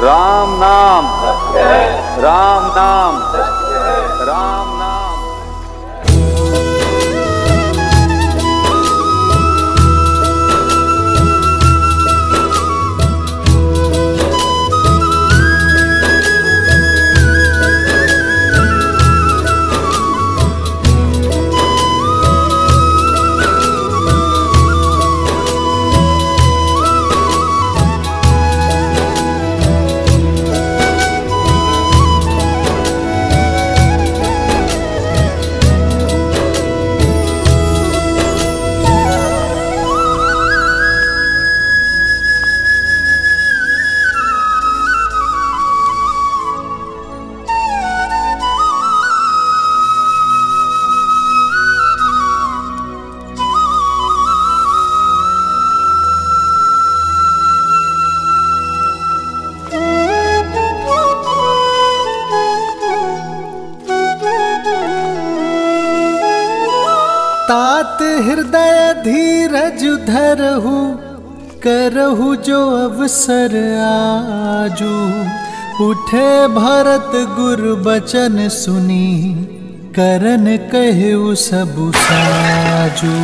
राम नाम सत्य है, राम नाम सत्य है, राम नाम। तात हृदय धीरज धरहु, करहु जो अवसर आजू। उठे भरत गुर बचन सुनी, करन कहु सबु साजू।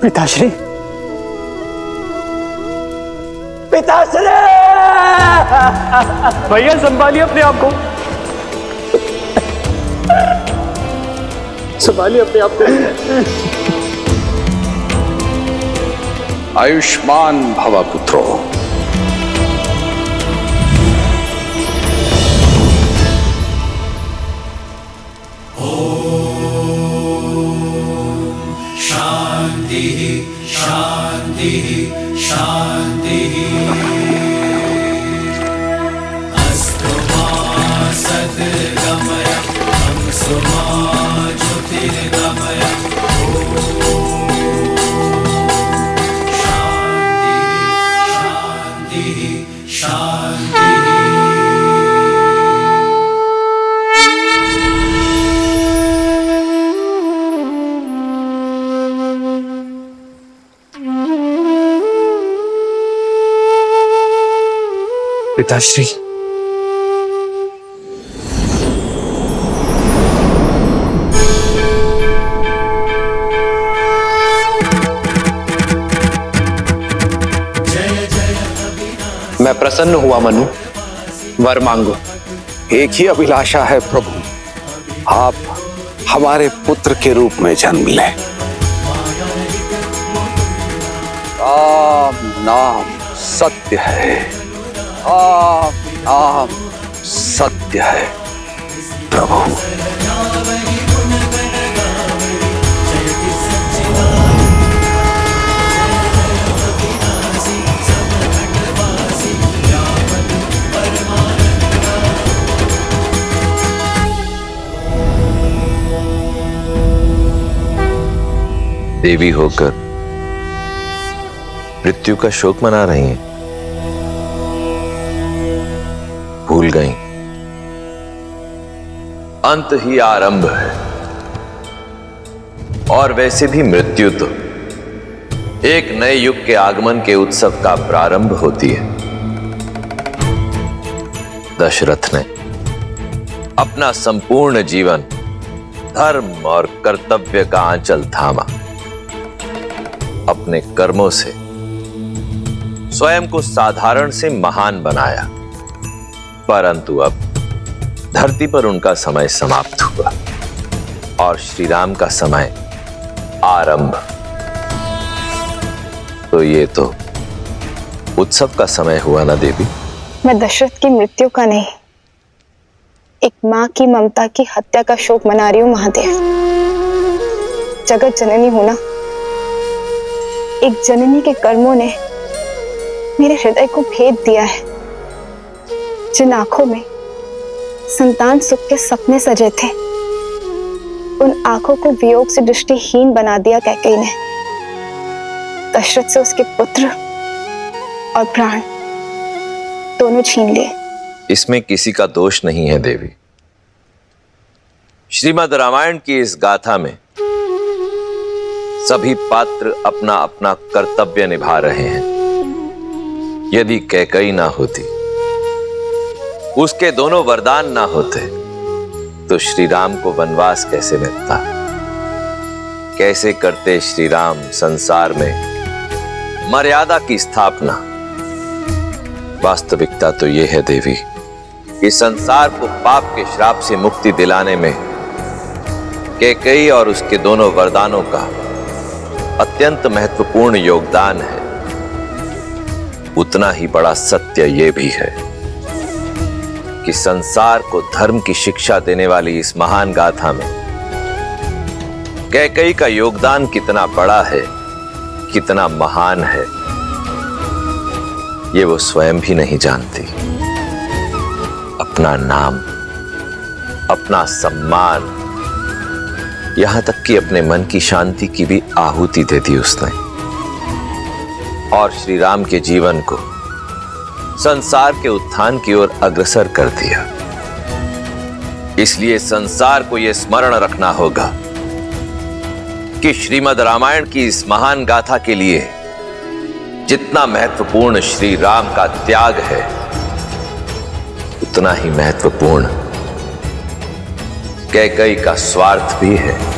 पिताश्री, पिताश्री! भैया संभालिए अपने आप को, संभालिए अपने आप को। आयुष्मान भव पुत्रो। शांति शांति अस्तु मा सद्गमय हंसो मा ज्योतिर्गमय। शांति शांति शांति। पिताश्री, मैं प्रसन्न हुआ मनु, वर मांगो। एक ही अभिलाषा है प्रभु, आप हमारे पुत्र के रूप में जन्म लें। राम नाम सत्य है, राम नाम सत्य है प्रभु। देवी होकर मृत्यु का शोक मना रही हैं। भूल गई अंत ही आरंभ है, और वैसे भी मृत्यु तो एक नए युग के आगमन के उत्सव का प्रारंभ होती है। दशरथ ने अपना संपूर्ण जीवन धर्म और कर्तव्य का आंचल थामा, अपने कर्मों से स्वयं को साधारण से महान बनाया, परंतु अब धरती पर उनका समय समाप्त हुआ और श्री राम का समय आरंभ। तो ये तो उत्सव का समय हुआ ना देवी? मैं दशरथ की मृत्यु का नहीं, एक मां की ममता की हत्या का शोक मना रही हूं महादेव। जगत जननी हूं ना, एक जननी के कर्मों ने मेरे हृदय को भेद दिया है। जिन आंखों में संतान सुख के सपने सजे थे, उन आंखों को वियोग से दृष्टिहीन बना दिया कैकेयी ने। दशरथ से उसके पुत्र और प्राण दोनों छीन लिए। इसमें किसी का दोष नहीं है देवी। श्रीमद् रामायण की इस गाथा में सभी पात्र अपना अपना कर्तव्य निभा रहे हैं। यदि कैकेयी ना होती, उसके दोनों वरदान ना होते, तो श्री राम को वनवास कैसे मिलता? कैसे करते श्री राम संसार में मर्यादा की स्थापना? वास्तविकता तो यह है देवी कि संसार को पाप के श्राप से मुक्ति दिलाने में कैकेयी और उसके दोनों वरदानों का अत्यंत महत्वपूर्ण योगदान है। उतना ही बड़ा सत्य यह भी है कि संसार को धर्म की शिक्षा देने वाली इस महान गाथा में कैकेयी का योगदान कितना बड़ा है, कितना महान है, ये वो स्वयं भी नहीं जानती। अपना नाम, अपना सम्मान, यहां तक कि अपने मन की शांति की भी आहुति दे दी उसने, और श्री राम के जीवन को संसार के उत्थान की ओर अग्रसर कर दिया। इसलिए संसार को यह स्मरण रखना होगा कि श्रीमद् रामायण की इस महान गाथा के लिए जितना महत्वपूर्ण श्री राम का त्याग है, उतना ही महत्वपूर्ण कैकेयी का स्वार्थ भी है।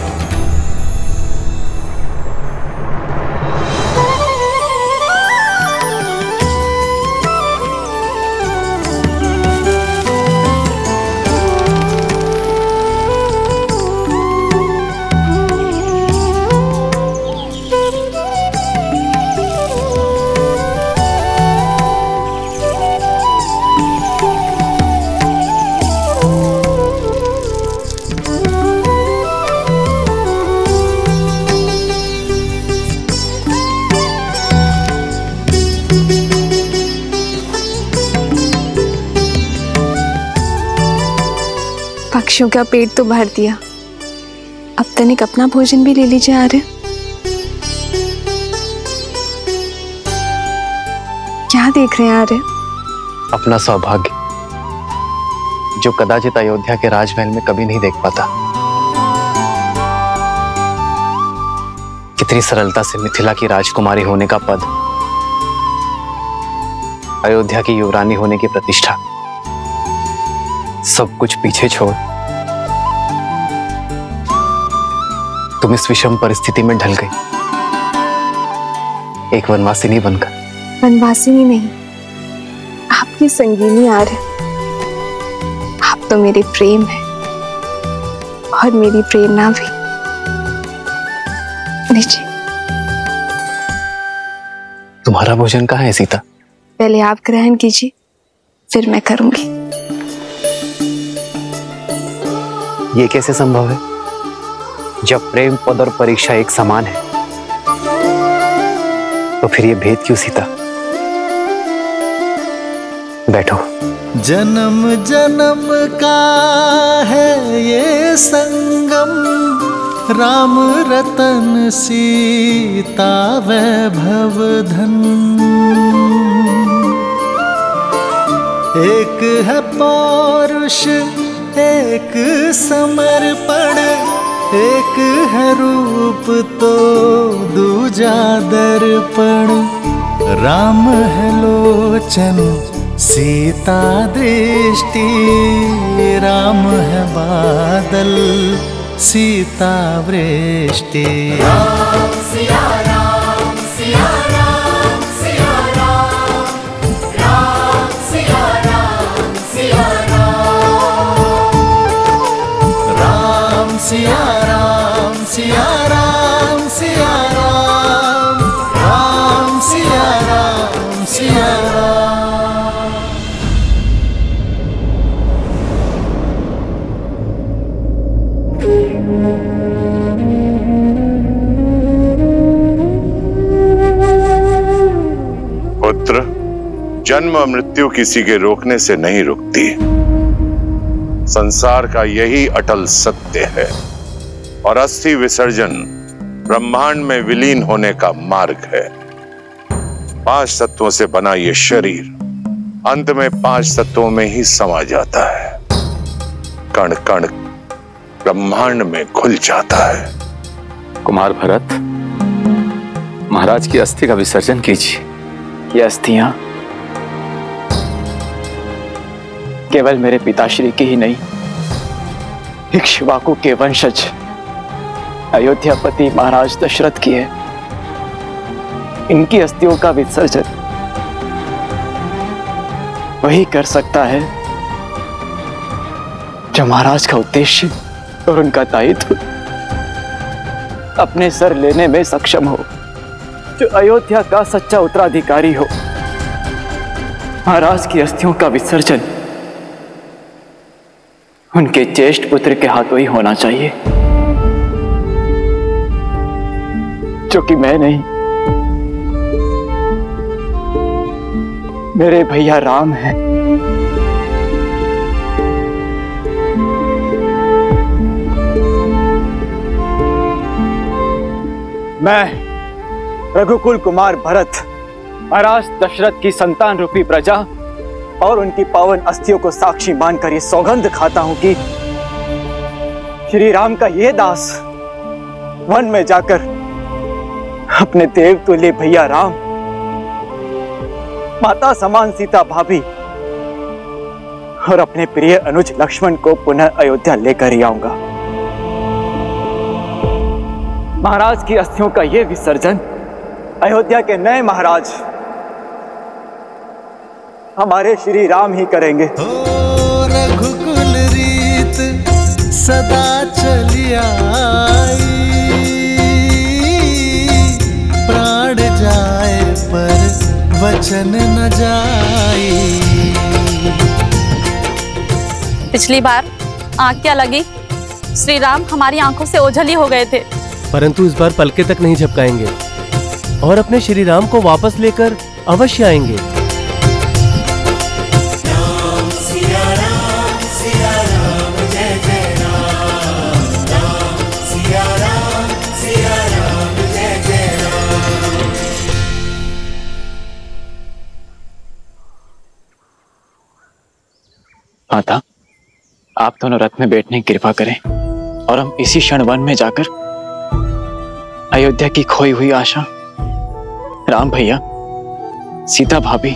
पक्षियों का पेट तो भर दिया, अब तनिक अपना भोजन भी ले लीजिए आर्य। क्या देख रहे हैं आर्य? अपना सौभाग्य, जो कदाचित अयोध्या के राजमहल में कभी नहीं देख पाता। कितनी सरलता से मिथिला की राजकुमारी होने का पद, अयोध्या की युवरानी होने की प्रतिष्ठा, सब कुछ पीछे छोड़ तुम इस विषम परिस्थिति में ढल गई, एक वनवासिनी बनकर। वनवासिनी नहीं, आपकी संगीनी आर्य। आप तो मेरे प्रेम है और मेरी प्रेरणा भी। लीजिए। तुम्हारा भोजन कहाँ है सीता? पहले आप ग्रहण कीजिए, फिर मैं करूंगी। ये कैसे संभव है जब प्रेम, पद और परीक्षा एक समान है? तो फिर ये भेद क्यों सीता? बैठो। जन्म जन्म का है ये संगम, राम रतन सीता वैभव धन। एक है पौरुष, एक समर्पण, एक है रूप तो दूजा दर्पण। राम है लोचन, सीता दृष्टि, राम है बादल, सीता वृष्टि। राम सिया राम, सिया राम, सिया राम, राम सिया राम, सिया राम, राम सिया राम, सिया राम, सिया राम, राम सिया राम, सिया राम। पुत्र, जन्म मृत्यु किसी के रोकने से नहीं रुकती। संसार का यही अटल सत्य है और अस्थि विसर्जन ब्रह्मांड में विलीन होने का मार्ग है। 5 तत्वों से बना ये शरीर अंत में 5 तत्वों में ही समा जाता है। कण कण ब्रह्मांड में घुल जाता है। कुमार भरत, महाराज की अस्थि का विसर्जन कीजिए। ये अस्थियां केवल मेरे पिताश्री की ही नहीं, इक्ष्वाकु के वंशज अयोध्यापति महाराज दशरथ की है। इनकी अस्थियों का विसर्जन वही कर सकता है जो महाराज का उद्देश्य और उनका दायित्व अपने सर लेने में सक्षम हो, जो अयोध्या का सच्चा उत्तराधिकारी हो। महाराज की अस्थियों का विसर्जन उनके ज्येष्ठ पुत्र के हाथों ही होना चाहिए, जो कि मैं नहीं, मेरे भैया राम हैं। मैं रघुकुल कुमार भरत महाराज दशरथ की संतान रूपी प्रजा और उनकी पावन अस्थियों को साक्षी मानकर ये सौगंध खाता हूं कि श्री राम का ये दास वन में जाकर अपने देव तुल्य भैया राम, माता समान सीता भाभी और अपने प्रिय अनुज लक्ष्मण को पुनः अयोध्या लेकर ही आऊंगा। महाराज की अस्थियों का यह विसर्जन अयोध्या के नए महाराज हमारे श्री राम ही करेंगे। रघुकुल रीत सदा चली आई, प्राण जाए पर वचन न जाए। पिछली बार आंख क्या लगी, श्री राम हमारी आंखों से ओझल ही हो गए थे, परंतु इस बार पलके तक नहीं झपकाएंगे और अपने श्री राम को वापस लेकर अवश्य आएंगे। माता, आप दोनों रथ में बैठने की कृपा करें और हम इसी क्षण वन में जाकर अयोध्या की खोई हुई आशा, राम भैया, सीता भाभी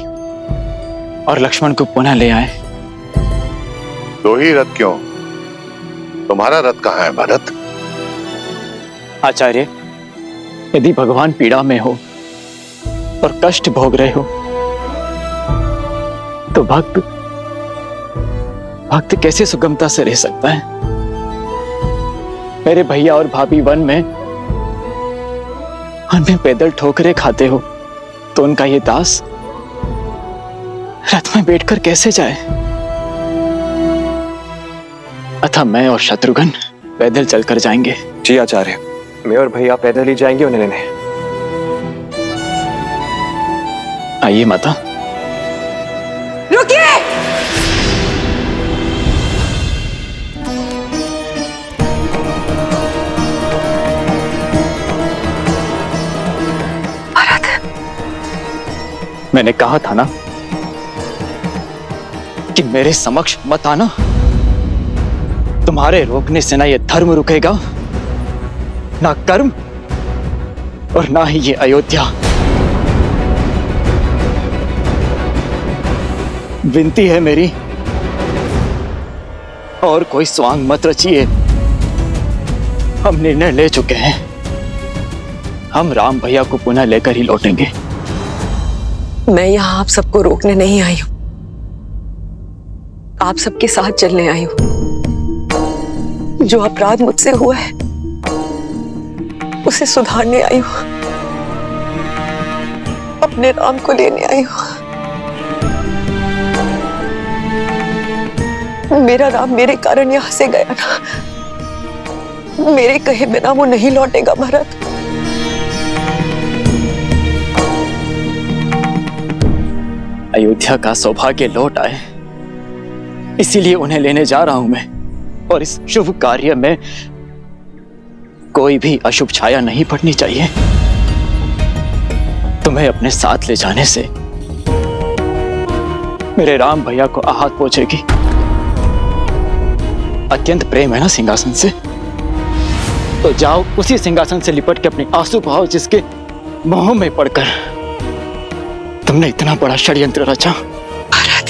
और लक्ष्मण को पुनः ले आए। 2 ही रथ क्यों? तुम्हारा रथ कहाँ है भरत? आचार्य, यदि भगवान पीड़ा में हो और कष्ट भोग रहे हो तो भक्त कैसे सुगमता से रह सकता है? मेरे भैया और भाभी वन में पैदल ठोकरे खाते हो तो उनका ये दास रथ में बैठकर कैसे जाए? अतः मैं और शत्रुघ्न पैदल चलकर जाएंगे। जी आचार्य, मैं और भैया पैदल ही जाएंगे उन्हें लेने। आइए माता। रुकिए! मैंने कहा था ना कि मेरे समक्ष मत आना। तुम्हारे रोकने से ना ये धर्म रुकेगा, ना कर्म और ना ही ये अयोध्या। विनती है मेरी, और कोई स्वांग मत रचिए। हम निर्णय ले चुके हैं, हम राम भैया को पुनः लेकर ही लौटेंगे। मैं यहाँ आप सबको रोकने नहीं आई हूं, आप सबके साथ चलने आई हूं। जो अपराध मुझसे हुआ है उसे सुधारने आई हूं, अपने राम को लेने आई हूं। मेरा राम मेरे कारण यहां से गया ना, मेरे कहे बिना वो नहीं लौटेगा भरत। अयोध्या का सौभाग्य लौट आए, इसीलिए उन्हें लेने जा रहा हूं मैं। और इस शुभ कार्य में कोई भी अशुभ छाया नहीं पड़नी चाहिए। तुम्हें अपने साथ ले जाने से मेरे राम भैया को आहत पहुंचेगी। अत्यंत प्रेम है ना सिंहासन से, तो जाओ उसी सिंहासन से लिपट के अपने आंसू बहाओ जिसके मोह में पड़कर तुमने इतना बड़ा षड्यंत्र रचा। भरत,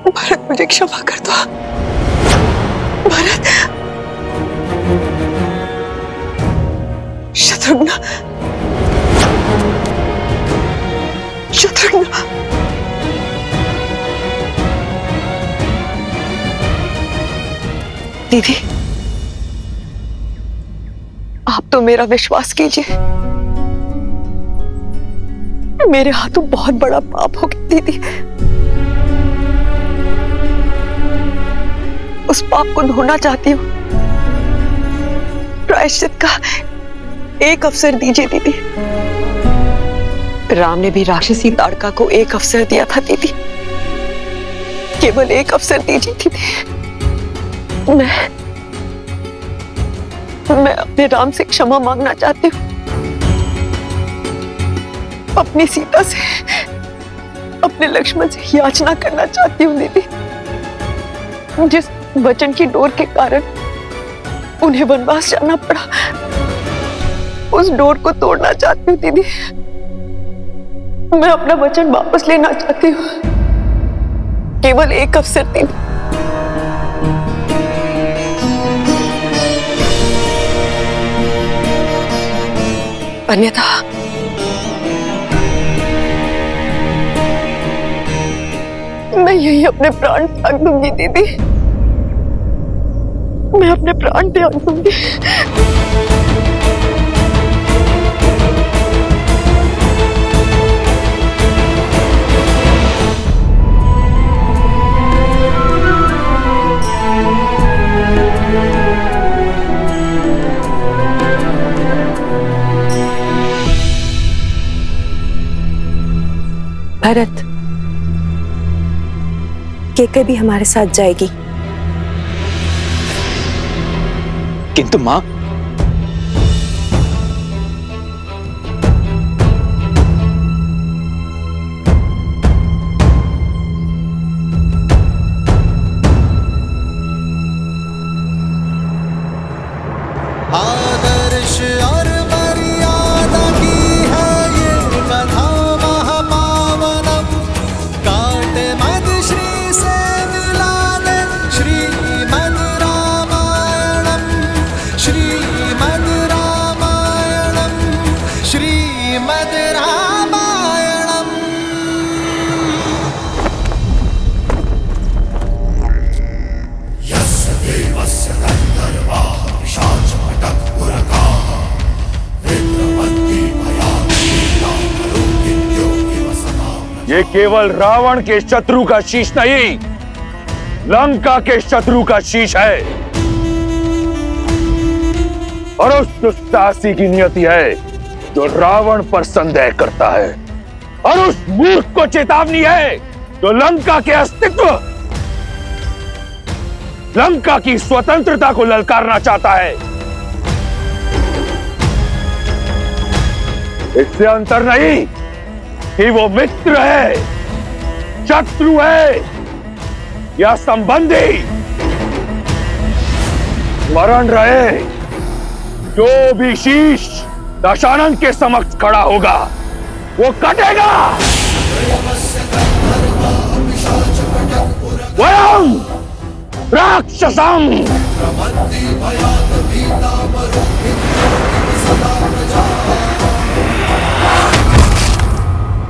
भरत मुझे क्षमा कर दो। भरत, शत्रुघ्न, शत्रुघ्न, दीदी आप तो मेरा विश्वास कीजिए, मेरे हाथों बहुत बड़ा पाप हो गया दीदी। उस पाप को धोना चाहती हूँ। प्रायश्चित का एक अवसर दीजिए दीदी। राम ने भी राक्षसी ताड़का को एक अवसर दिया था दीदी, केवल एक अवसर दीजिए दीदी। मैं अपने राम से क्षमा मांगना चाहती हूँ, अपनी सीता से, अपने लक्ष्मण से याचना करना चाहती हूँ दीदी। जिस वचन की डोर के कारण उन्हें वनवास जाना पड़ा, उस डोर को तोड़ना चाहती हूँ दीदी। मैं अपना वचन वापस लेना चाहती हूँ, केवल एक अवसर दीदी। अन्यथा मैं यही अपने प्राण त्याग दूंगी दीदी, मैं अपने प्राण त्याग दूंगी। भरत, केके भी हमारे साथ जाएगी। किंतु मां, आदर्श और मर्यादा की है ये कथा महापावनम। काट मद श्री से मिला दे श्रीमद् रामायणम, श्रीमद् रामायणम, श्रीमद् रामायणम। यस्य देवस्य गन्धर्वाः पिशाचमटकपुरकाः विद्रवन्ति भयाद्भीताः। ये केवल रावण के शत्रु का शीश नहीं, लंका के शत्रु का शीश है। और उस दुस्साहसी की नियति है जो रावण पर संदेह करता है, और उस मूर्ख को चेतावनी है जो लंका के अस्तित्व, लंका की स्वतंत्रता को ललकारना चाहता है। इससे अंतर नहीं कि वो मित्र है, शत्रु है या संबंधी। स्मरण रहे, जो भी शीश दशानन के समक्ष खड़ा होगा वो कटेगा। वयम राक्षसम।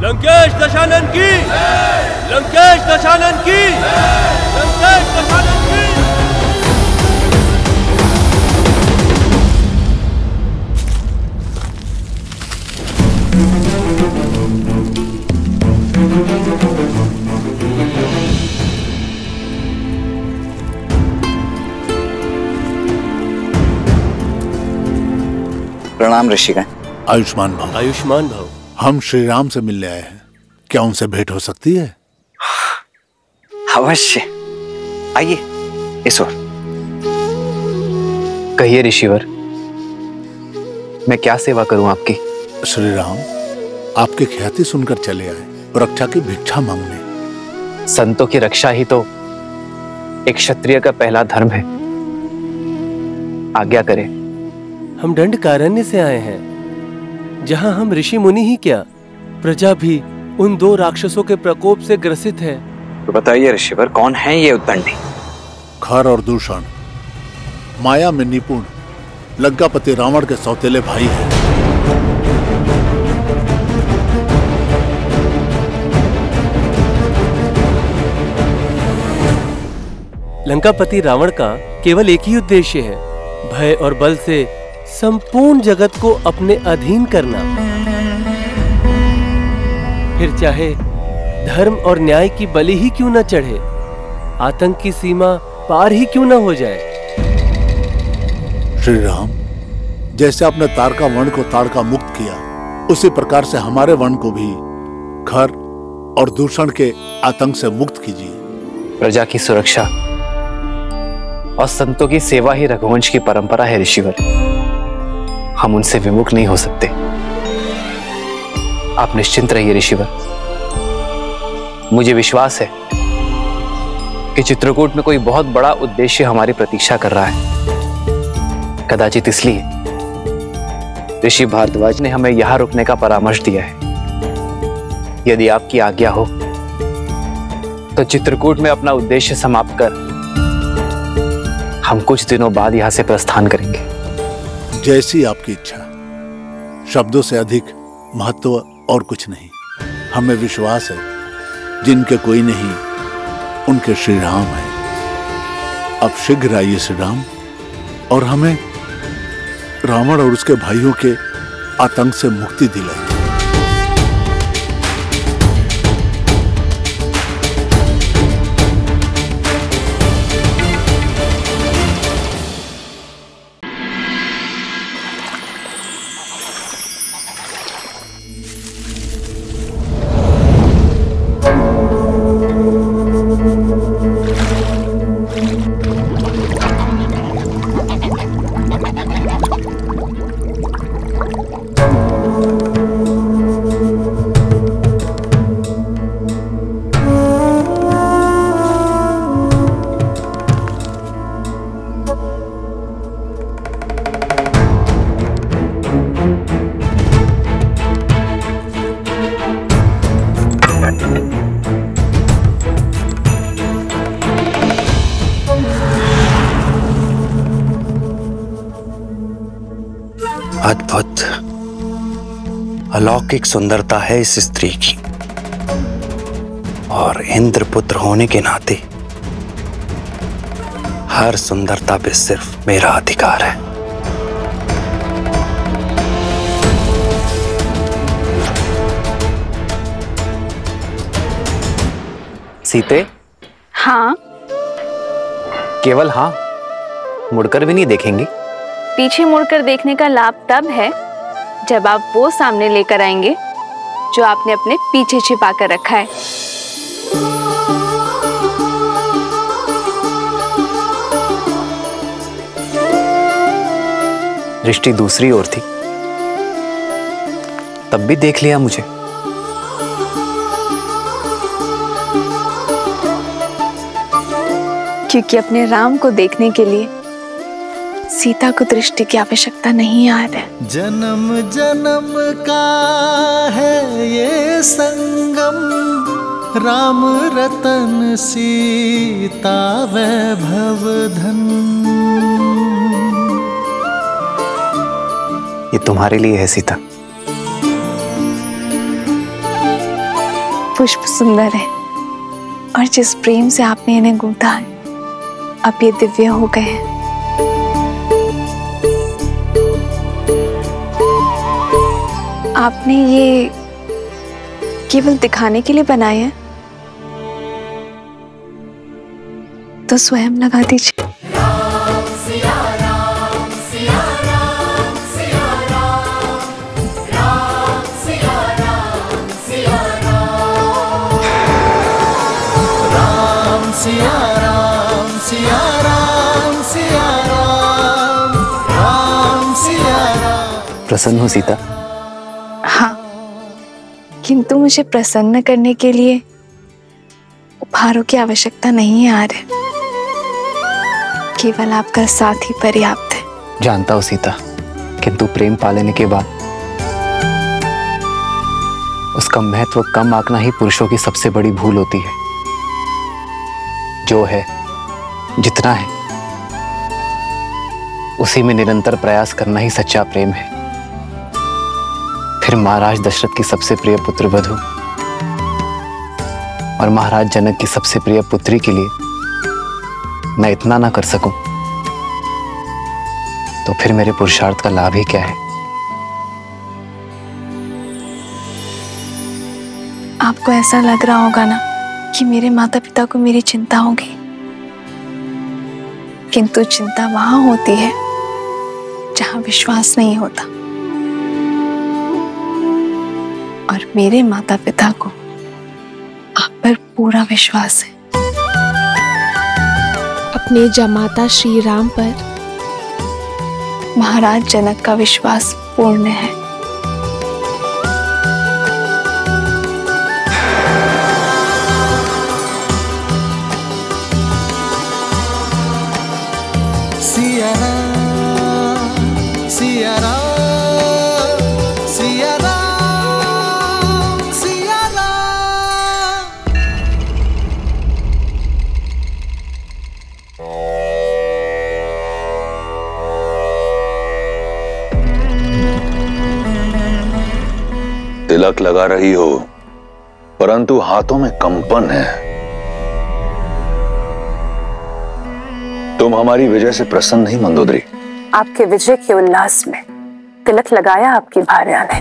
लंकेश दशानन की, लंकेश दशानन की, लंकेश दशानन की। प्रणाम ऋषिगण। आयुष्मान भव। आयुष्मान भव। हम श्री राम से मिलने आए हैं। क्या उनसे भेंट हो सकती है? अवश्य, आइए इस ओर। कहिए ऋषिवर, मैं क्या सेवा करूं आपकी? श्री राम आपकी ख्याति सुनकर चले आए, रक्षा की भिक्षा मांगने। संतों की रक्षा ही तो एक क्षत्रिय का पहला धर्म है। आज्ञा करें। हम दंडकारण्य से आए हैं, जहां हम ऋषि मुनि ही क्या, प्रजा भी उन 2 राक्षसों के प्रकोप से ग्रसित है। तो बताइए ऋषिवर, कौन है ये उद्दंडी? खर और दूषण, माया में निपुण लंकापति रावण के सौतेले भाई हैं। लंकापति रावण का केवल एक ही उद्देश्य है, भय और बल से संपूर्ण जगत को अपने अधीन करना। फिर चाहे धर्म और न्याय की बलि ही क्यों न चढ़े, आतंक की सीमा पार ही क्यों न हो जाए। श्री राम, जैसे आपने तारका वर्ण को ताड़का मुक्त किया, उसी प्रकार से हमारे वर्ण को भी खर और दूषण के आतंक से मुक्त कीजिए। प्रजा की सुरक्षा और संतों की सेवा ही रघुवंश की परंपरा है ऋषिवर। हम उनसे विमुख नहीं हो सकते। आप निश्चिंत रहिए ऋषिवर। मुझे विश्वास है कि चित्रकूट में कोई बहुत बड़ा उद्देश्य हमारी प्रतीक्षा कर रहा है। कदाचित इसलिए ऋषि भारद्वाज ने हमें यहां रुकने का परामर्श दिया है। यदि आपकी आज्ञा हो तो चित्रकूट में अपना उद्देश्य समाप्त कर हम कुछ दिनों बाद यहां से प्रस्थान करेंगे। जैसी आपकी इच्छा। शब्दों से अधिक महत्व और कुछ नहीं। हमें विश्वास है जिनके कोई नहीं उनके श्री राम है। अब शीघ्र आइए श्री राम, और हमें रावण और उसके भाइयों के आतंक से मुक्ति दिलाइए। अद्भुत अलौकिक सुंदरता है इस स्त्री की, और इंद्रपुत्र होने के नाते हर सुंदरता पे सिर्फ मेरा अधिकार है। सीते? हाँ। केवल हाँ? मुड़कर भी नहीं देखेंगी? पीछे मुड़कर देखने का लाभ तब है जब आप वो सामने लेकर आएंगे जो आपने अपने पीछे छिपा कर रखा है। दृष्टि दूसरी ओर थी, तब भी देख लिया मुझे। क्योंकि अपने राम को देखने के लिए सीता को दृष्टि की आवश्यकता नहीं है। जन्म जन्म का है ये संगम, राम रतन सीता वैभव धन। ये तुम्हारे लिए है सीता। पुष्प सुंदर है, और जिस प्रेम से आपने इन्हें गूंथा है, अब ये दिव्य हो गए हैं। आपने ये केवल दिखाने के लिए बनाए हैं, तो स्वयं लगा दीजिए। सिया राम सिया राम, राम सिया राम। प्रसन्न हो सीता? हाँ, किंतु मुझे प्रसन्न करने के लिए उपहारों की आवश्यकता नहीं है आर्य। केवल आपका साथ ही पर्याप्त है। जानता हूं सीता, किंतु प्रेम पा लेने के बाद उसका महत्व कम आंकना ही पुरुषों की सबसे बड़ी भूल होती है। जो है, जितना है, उसी में निरंतर प्रयास करना ही सच्चा प्रेम है। फिर महाराज दशरथ की सबसे प्रिय पुत्र वधु और महाराज जनक की सबसे प्रिय पुत्री के लिए मैं इतना ना कर सकूं, तो फिर मेरे पुरुषार्थ का लाभ ही क्या है? आपको ऐसा लग रहा होगा ना कि मेरे माता पिता को मेरी चिंता होगी, किंतु चिंता वहां होती है जहां विश्वास नहीं होता। और मेरे माता पिता को आप पर पूरा विश्वास है। अपने जमाता श्री राम पर महाराज जनक का विश्वास पूर्ण है। सिया राम सिया राम सिया राम सिया राम। तिलक लगा रही हो, परंतु हाथों में कंपन है। तुम हमारी विजय से प्रसन्न नहीं मंदोदरी? आपके विजय के उल्लास में तिलक लगाया आपकी भार्या ने,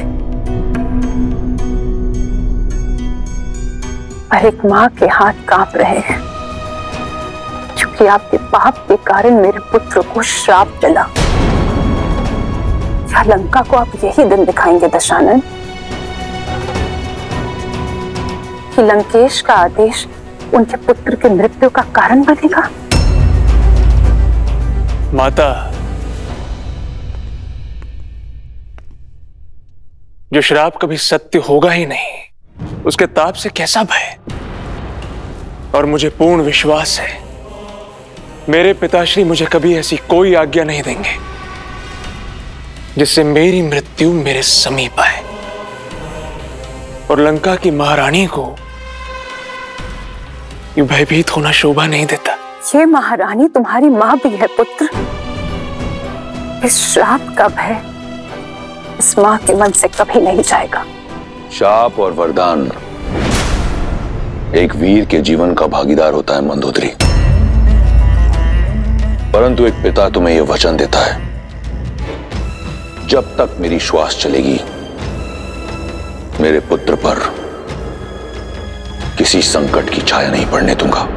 पर एक मां के हाथ कांप रहे हैं, क्योंकि आपके पाप के कारण मेरे पुत्र को श्राप मिला। क्या लंका को आप यही दिन दिखाएंगे दशानन, कि लंकेश का आदेश उनके पुत्र की मृत्यु का कारण बनेगा? माता, जो श्राप कभी सत्य होगा ही नहीं, उसके ताप से कैसा भय? और मुझे पूर्ण विश्वास है मेरे पिताश्री मुझे कभी ऐसी कोई आज्ञा नहीं देंगे जिससे मेरी मृत्यु मेरे समीप आए और लंका की महारानी को ये भयभीत होना शोभा नहीं देता। ये महारानी तुम्हारी मां भी है पुत्र। इस श्राप का भय इस मां के मन से कभी नहीं जाएगा। शाप और वरदान एक वीर के जीवन का भागीदार होता है मंदोदरी, परंतु एक पिता तुम्हें यह वचन देता है, जब तक मेरी श्वास चलेगी मेरे पुत्र पर किसी संकट की छाया नहीं पड़ने दूंगा।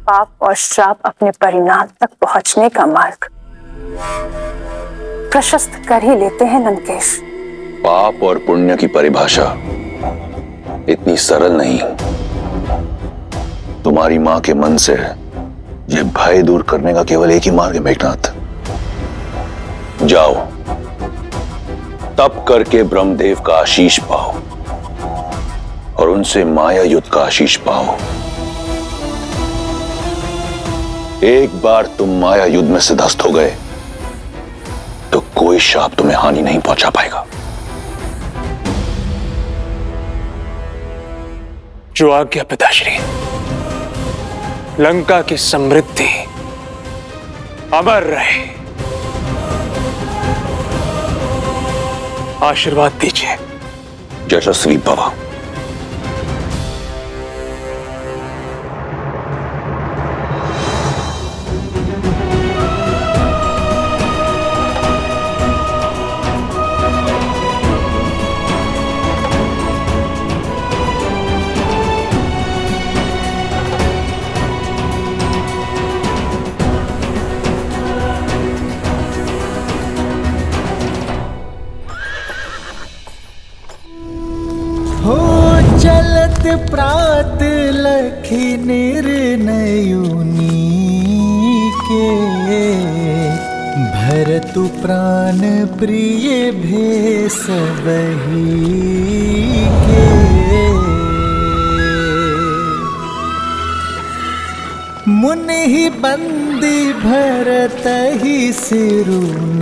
पाप और श्राप अपने परिणाम तक पहुंचने का मार्ग प्रशस्त कर ही लेते हैं लंकेश। पाप और पुण्य की परिभाषा इतनी सरल नहीं। तुम्हारी मां के मन से यह भय दूर करने का केवल एक ही मार्ग है मेघनाथ। जाओ, तप करके ब्रह्मदेव का आशीष पाओ और उनसे माया युद्ध का आशीष पाओ। एक बार तुम माया युद्ध में सिद्धस्त हो गए तो कोई शाप तुम्हें हानि नहीं पहुंचा पाएगा। जो आज्ञा पिताश्री। लंका की समृद्धि अमर रहे। आशीर्वाद दीजिए। यशस्वी भव। हो सखी निर्णयुनी के भरतु प्राण प्रिय भेष बही के मुनि ही बंदी भरत ही सिरुनाई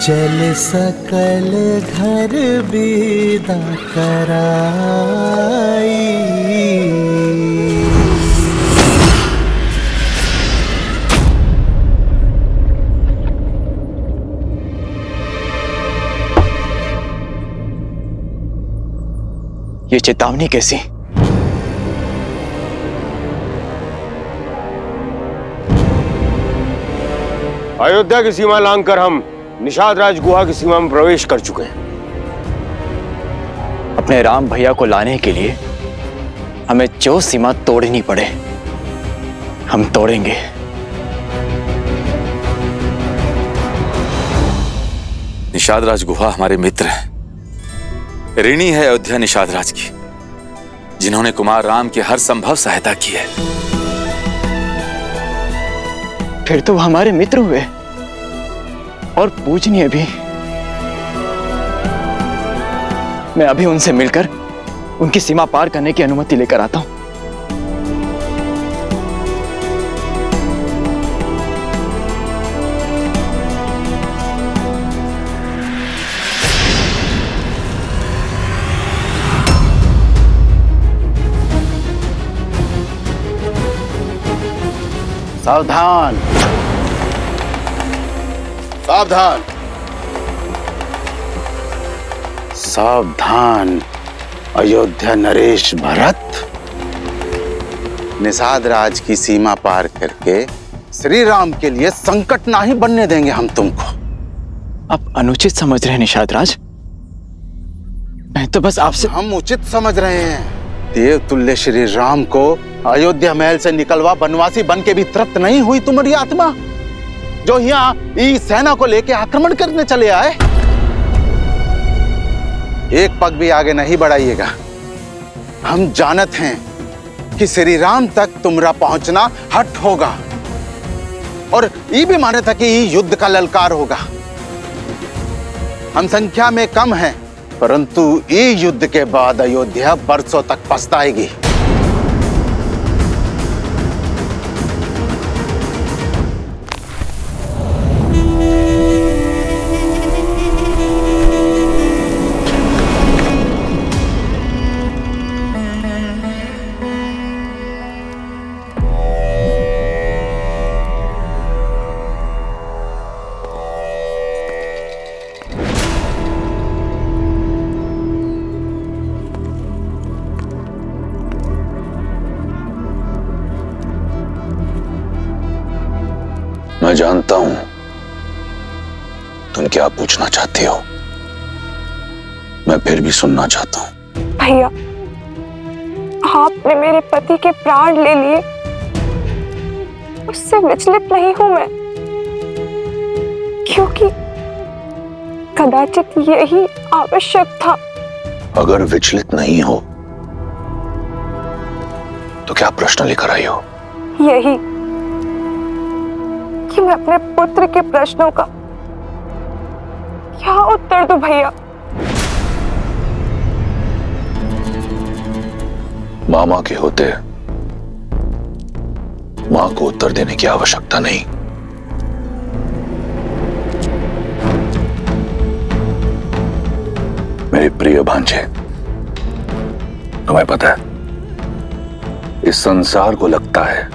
चल सकल घर विदा कराई। ये चेतावनी कैसी? अयोध्या की सीमा लांघकर हम निषाद राज गुहा की सीमा में प्रवेश कर चुके हैं। अपने राम भैया को लाने के लिए हमें जो सीमा तोड़नी पड़े हम तोड़ेंगे। निषाद राज गुहा हमारे मित्र हैं। ऋणी है अयोध्या निषाद राज की, जिन्होंने कुमार राम की हर संभव सहायता की है। फिर तो हमारे मित्र हुए और पूजनीय भी। मैं अभी उनसे मिलकर उनकी सीमा पार करने की अनुमति लेकर आता हूं। सावधान सावधान सावधान। अयोध्या नरेश भरत, निषाद राज की सीमा पार करके श्री राम के लिए संकट नहीं बनने देंगे हम तुमको। आप अनुचित समझ रहे हैं निषाद राज। मैं तो बस आपसे। हम उचित समझ रहे हैं। देव तुल्य श्री राम को अयोध्या महल से निकलवा बनवासी बन के भी तृप्त नहीं हुई तुम्हारी आत्मा, जो यहाँ इस सेना को लेके आक्रमण करने चले आए। एक पग भी आगे नहीं बढ़ाइएगा। हम जानत हैं कि श्री राम तक तुम्हारा पहुंचना हट होगा, और ये भी माने था कि युद्ध का ललकार होगा। हम संख्या में कम हैं, परंतु ये युद्ध के बाद अयोध्या बरसों तक पछताएगी। मैं जानता हूं तुम क्या पूछना चाहती हो। मैं फिर भी सुनना चाहता हूं। भैया, आपने मेरे पति के प्राण ले लिए, उससे विचलित नहीं हूं मैं, क्योंकि कदाचित यही आवश्यक था। अगर विचलित नहीं हो तो क्या प्रश्न लेकर आई हो? यही कि मैं अपने पुत्र के प्रश्नों का क्या उत्तर दूं भैया। मामा के होते मां को उत्तर देने की आवश्यकता नहीं। मेरे प्रिय भांजे, तुम्हें पता है इस संसार को लगता है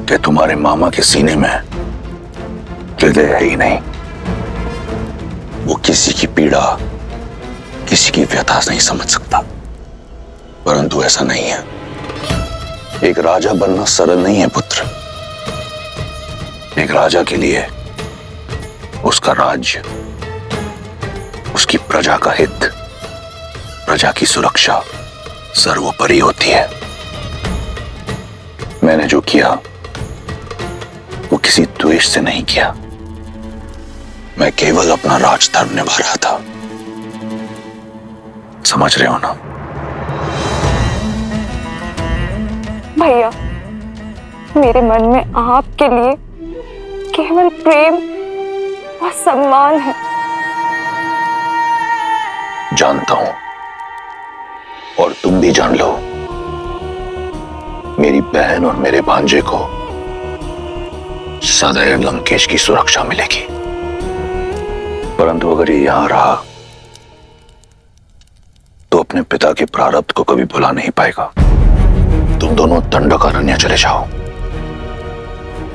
कि तुम्हारे मामा के सीने में हृदय है ही नहीं। वो किसी की पीड़ा, किसी की व्यथा नहीं समझ सकता, परंतु ऐसा नहीं है। एक राजा बनना सरल नहीं है पुत्र। एक राजा के लिए उसका राज्य, उसकी प्रजा का हित, प्रजा की सुरक्षा सर्वोपरि होती है। मैंने जो किया वो किसी द्वेष से नहीं किया। मैं केवल अपना राजधर्म निभा रहा था। समझ रहे हो ना? भैया, मेरे मन में आपके लिए केवल प्रेम और सम्मान है। जानता हूं, और तुम भी जान लो, मेरी बहन और मेरे भांजे को सदैव लंकेश की सुरक्षा मिलेगी। परंतु अगर ये यहां रहा तो अपने पिता के प्रारब्ध को कभी भुला नहीं पाएगा। तुम दोनों दंडकारण्य चले जाओ,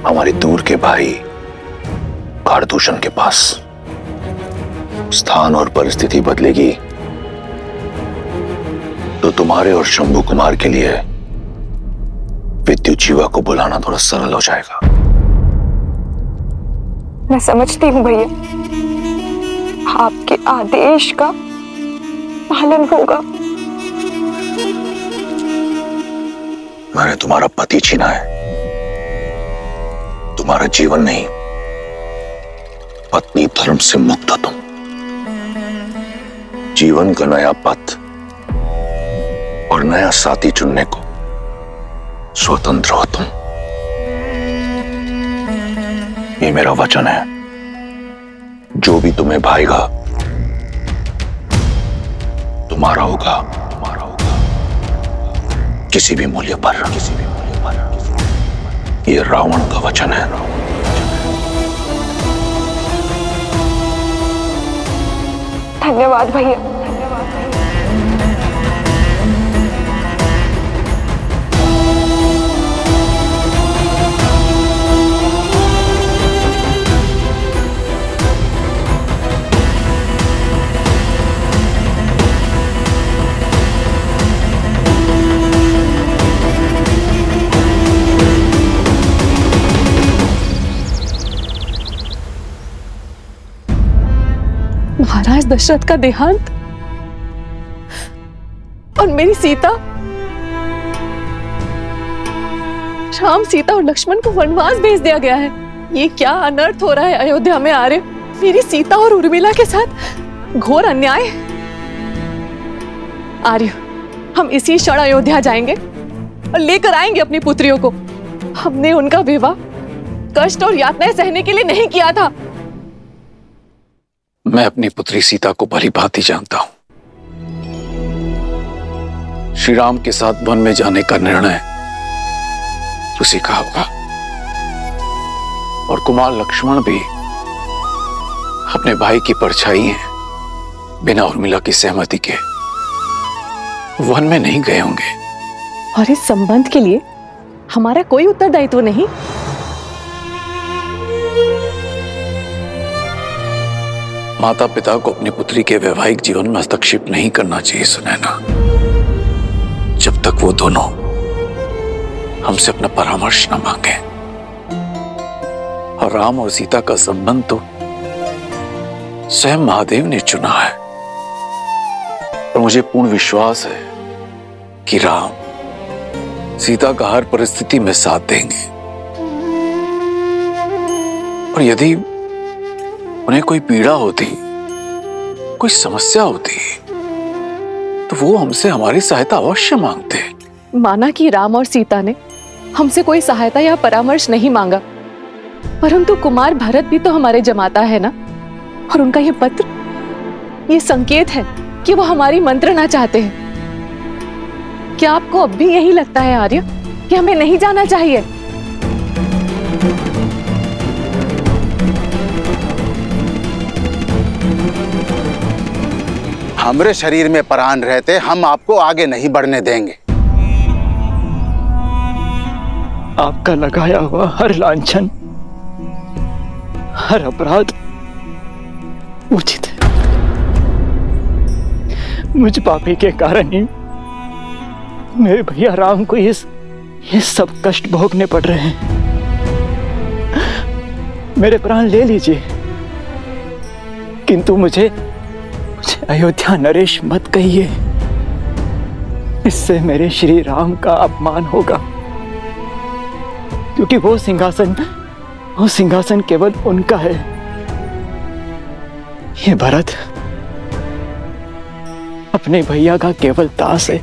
हमारे दूर के भाई कारदूषण के पास। स्थान और परिस्थिति बदलेगी तो तुम्हारे और शंभू कुमार के लिए विद्युत जीवा को बुलाना थोड़ा सरल हो जाएगा। मैं समझती हूँ भैया, आपके आदेश का पालन होगा। मैंने तुम्हारा पति छीना है, तुम्हारा जीवन नहीं। पत्नी धर्म से मुक्त हो तुम, जीवन का नया पथ और नया साथी चुनने को स्वतंत्र हो तुम। ये मेरा वचन है, जो भी तुम्हें भाएगा तुम्हारा होगा, किसी भी मूल्य पर। ये रावण का वचन है। धन्यवाद भैया। महाराज दशरथ का देहांत और मेरी सीता, राम, सीता और लक्ष्मण को वनवास भेज दिया गया है। ये क्या अनर्थ हो रहा है अयोध्या में आर्य? मेरी सीता और उर्मिला के साथ घोर अन्याय। आर्य, हम इसी क्षण अयोध्या जाएंगे और लेकर आएंगे अपनी पुत्रियों को। हमने उनका विवाह कष्ट और यातनाएं सहने के लिए नहीं किया था। मैं अपनी पुत्री सीता को भली भांति जानता हूं। श्री राम के साथ वन में जाने का निर्णय उसी का होगा, और कुमार लक्ष्मण भी अपने भाई की परछाई हैं, बिना उर्मिला की सहमति के वन में नहीं गए होंगे। और इस संबंध के लिए हमारा कोई उत्तरदायित्व नहीं। माता पिता को अपनी पुत्री के वैवाहिक जीवन में हस्तक्षेप नहीं करना चाहिए सुनैना, जब तक वो दोनों हमसे अपना परामर्श न मांगे। और राम और सीता का संबंध तो स्वयं महादेव ने चुना है, और मुझे पूर्ण विश्वास है कि राम सीता का हर परिस्थिति में साथ देंगे। और यदि उन्हें कोई पीड़ा होती, कोई समस्या होती, तो वो हमसे हमारी सहायता अवश्य मांगते। माना कि राम और सीता ने हमसे कोई सहायता या परामर्श नहीं मांगा, परंतु कुमार भरत भी तो हमारे जमाता है ना। और उनका ये पत्र, ये संकेत है कि वो हमारी मंत्रणा चाहते हैं। क्या आपको अब भी यही लगता है आर्य कि हमें नहीं जाना चाहिए? हमरे शरीर में प्राण रहते हम आपको आगे नहीं बढ़ने देंगे। आपका लगाया हुआ हर लांछन, हर अपराध उचित है। मुझ पापी के कारण ही मेरे भैया राम को ये सब कष्ट भोगने पड़ रहे हैं। मेरे प्राण ले लीजिए, किंतु मुझे अयोध्या नरेश मत कहिए। इससे मेरे श्री राम का अपमान होगा, क्योंकि वो सिंहासन केवल उनका है। ये भरत अपने भैया का केवल दास है।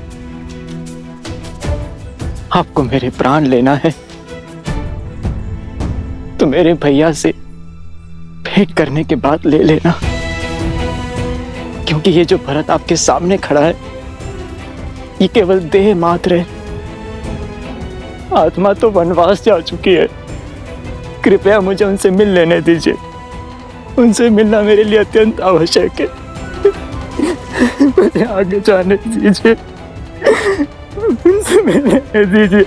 आपको मेरे प्राण लेना है तो मेरे भैया से भेंट करने के बाद ले लेना, क्योंकि ये जो भरत आपके सामने खड़ा है ये केवल देह मात्र है, आत्मा तो वनवास जा चुकी है। कृपया मुझे उनसे मिल लेने दीजिए, उनसे मिलना मेरे लिए अत्यंत आवश्यक है। मुझे आगे जाने दीजिए, उनसे मिलने दीजिए।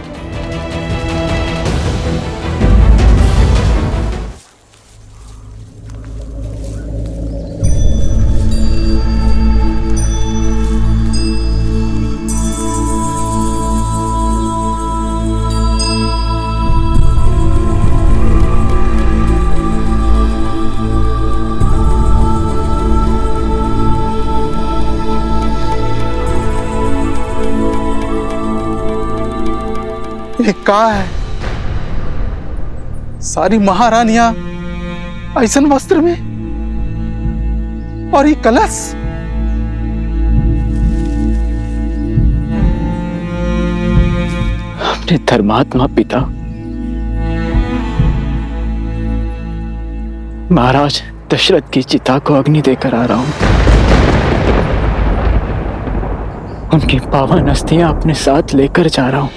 ये का है? सारी महारानियां ऐसन वस्त्र में और ये कलश। अपने धर्मात्मा पिता महाराज दशरथ की चिता को अग्नि देकर आ रहा हूं। उनकी पावन अस्थियां अपने साथ लेकर जा रहा हूं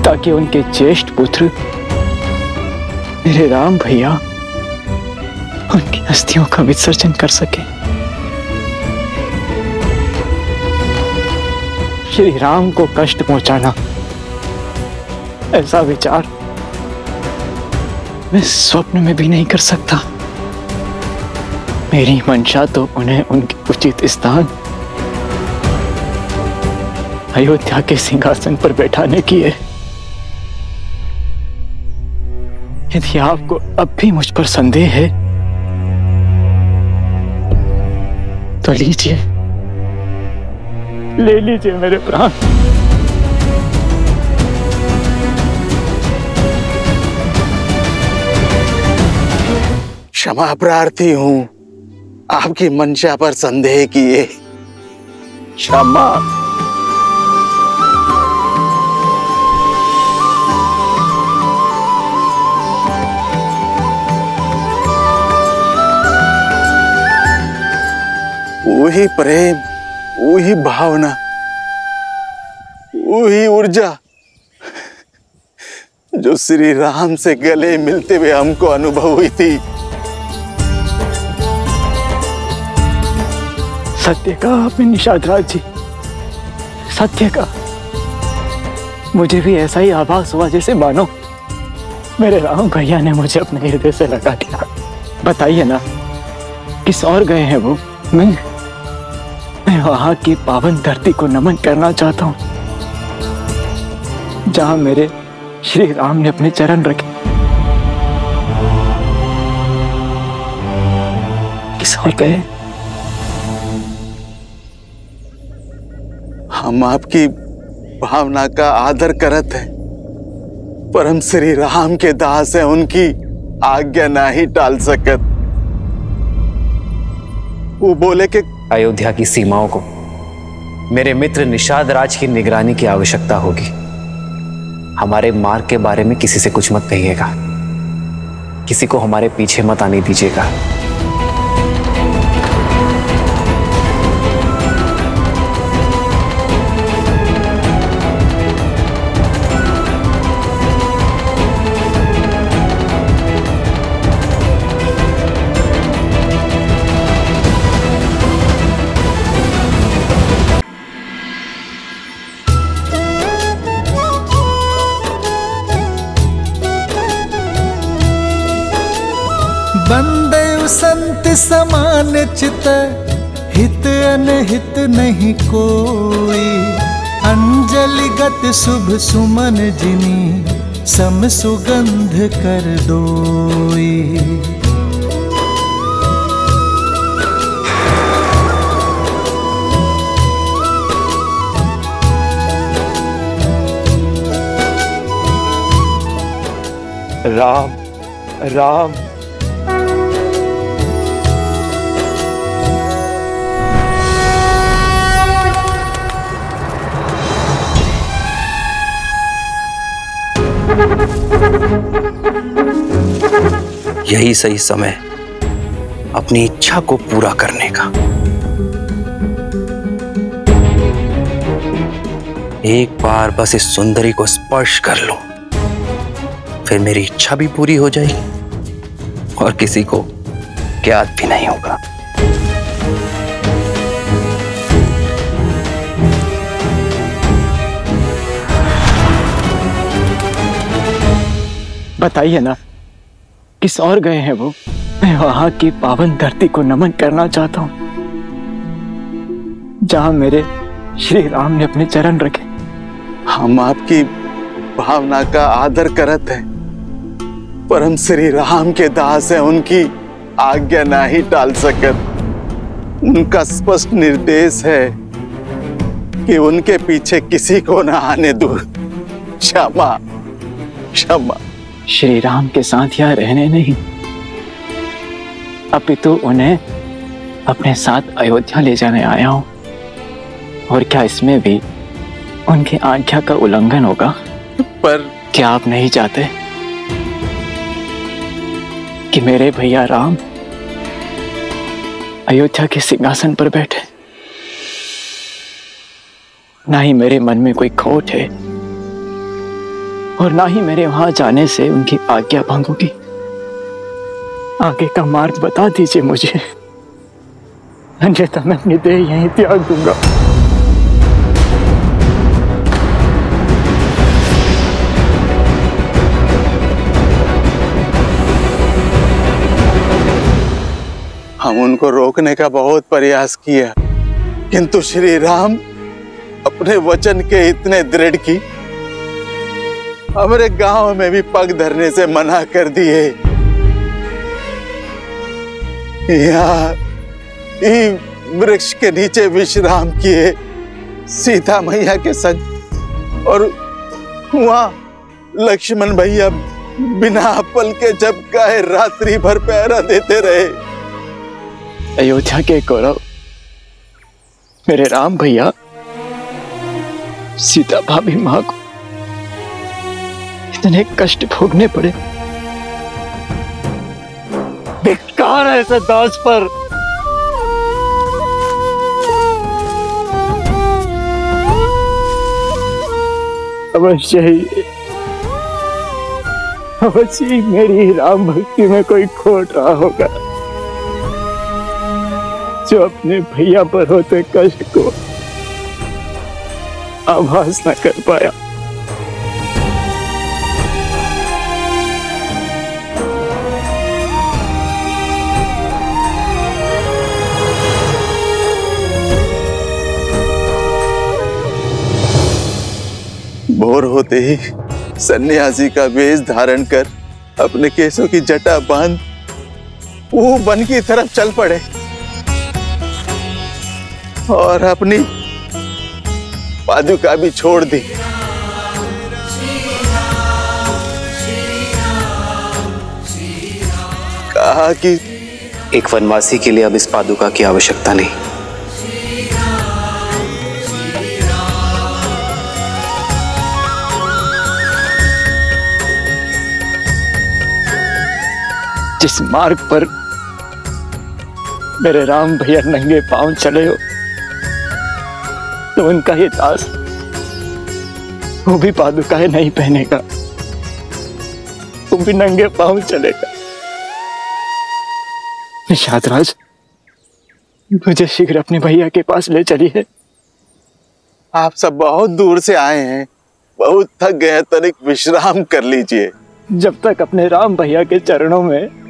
ताकि उनके ज्येष्ठ पुत्र मेरे राम भैया उनकी अस्थियों का विसर्जन कर सके। श्री राम को कष्ट पहुंचाना, ऐसा विचार मैं स्वप्न में भी नहीं कर सकता। मेरी मंशा तो उन्हें उनके उचित स्थान अयोध्या के सिंहासन पर बैठाने की है। यदि आपको अब भी मुझ पर संदेह है तो लीजिए, ले लीजिए मेरे प्राण। क्षमा प्रार्थी हूं आपकी मंशा पर संदेह किए। क्षमा। वही प्रेम, वही भावना, वही ऊर्जा जो श्री राम से गले मिलते हुए हमको अनुभव हुई थी। सत्य कहा आपने निषाद राज जी, सत्य का। मुझे भी ऐसा ही आभास हुआ जैसे मानो मेरे राम भैया ने मुझे अपने हृदय से लगा दिया। बताइए ना, किस और गए हैं वो? मैं वहां की पावन धरती को नमन करना चाहता हूं जहां मेरे श्री राम ने अपने चरण रखे। किस और गए? हम आपकी भावना का आदर करत हैं, पर हम श्री राम के दास हैं, उनकी आज्ञा नहीं टाल सकत। वो बोले कि अयोध्या की सीमाओं को मेरे मित्र निषाद राज की निगरानी की आवश्यकता होगी। हमारे मार्ग के बारे में किसी से कुछ मत कहिएगा, किसी को हमारे पीछे मत आने दीजिएगा। बंदे संत समान चित, हित अनहित नहीं कोई। अंजलि गत शुभ सुमन जिनी, सम सुगंध कर दोई। राम राम यही सही समय अपनी इच्छा को पूरा करने का। एक बार बस इस सुंदरी को स्पर्श कर लूं, फिर मेरी इच्छा भी पूरी हो जाएगी और किसी को ज्ञात भी नहीं होगा। बताइए ना, किस और गए हैं वो? मैं वहां की पावन धरती को नमन करना चाहता हूं, जहां मेरे श्री राम ने अपने चरण रखे। हम आपकी भावना का आदर करते हैं, पर हम श्री राम के दास हैं, उनकी आज्ञा ना ही टाल सकत। उनका स्पष्ट निर्देश है कि उनके पीछे किसी को ना आने दो। क्षमा क्षमा। श्री राम के साथ यहाँ रहने नहीं, अपितु उन्हें अपने साथ अयोध्या ले जाने आया हूं। और क्या इसमें भी उनकी आज्ञा का उल्लंघन होगा? पर क्या आप नहीं चाहते कि मेरे भैया राम अयोध्या के सिंहासन पर बैठे? ना ही मेरे मन में कोई खोट है और ना ही मेरे वहां जाने से उनकी आज्ञा भंग होगी। आगे का मार्ग बता दीजिए मुझे, अन्यथा मैं अपनी देह यहीं त्याग दूंगा। हम उनको रोकने का बहुत प्रयास किया, किंतु श्री राम अपने वचन के इतने दृढ़ की हमारे गांव में भी पग धरने से मना कर दिए। यहाँ वृक्ष के नीचे विश्राम किए सीता मैया के संग, और वहां लक्ष्मण भैया बिना पल के जब गाय रात्रि भर पहरा देते रहे। अयोध्या के गौरव मेरे राम भैया सीता भाभी मां को इतने कष्ट भोगने पड़े। बेकार है ऐसे दास पर। अवश्य ही मेरी राम भक्ति में कोई खोट रहा होगा, जो अपने भैया पर होते कष्ट को आभास न कर पाया। भोर होते ही सन्यासी का वेश धारण कर अपने केसों की जटा बांध वो वन की तरफ चल पड़े और अपनी पादुका भी छोड़ दी। कहा कि एक वनवासी के लिए अब इस पादुका की आवश्यकता नहीं। जिस मार्ग पर मेरे राम भैया नंगे पांव चले हो, तो उनका ये दास वो भी पादुकाएं नहीं पहनेगा, वो भी नंगे पांव चलेगा। निषाद राज, मुझे शीघ्र अपने भैया के पास ले चलिए। आप सब बहुत दूर से आए हैं, बहुत थक गए, तनिक विश्राम कर लीजिए। जब तक अपने राम भैया के चरणों में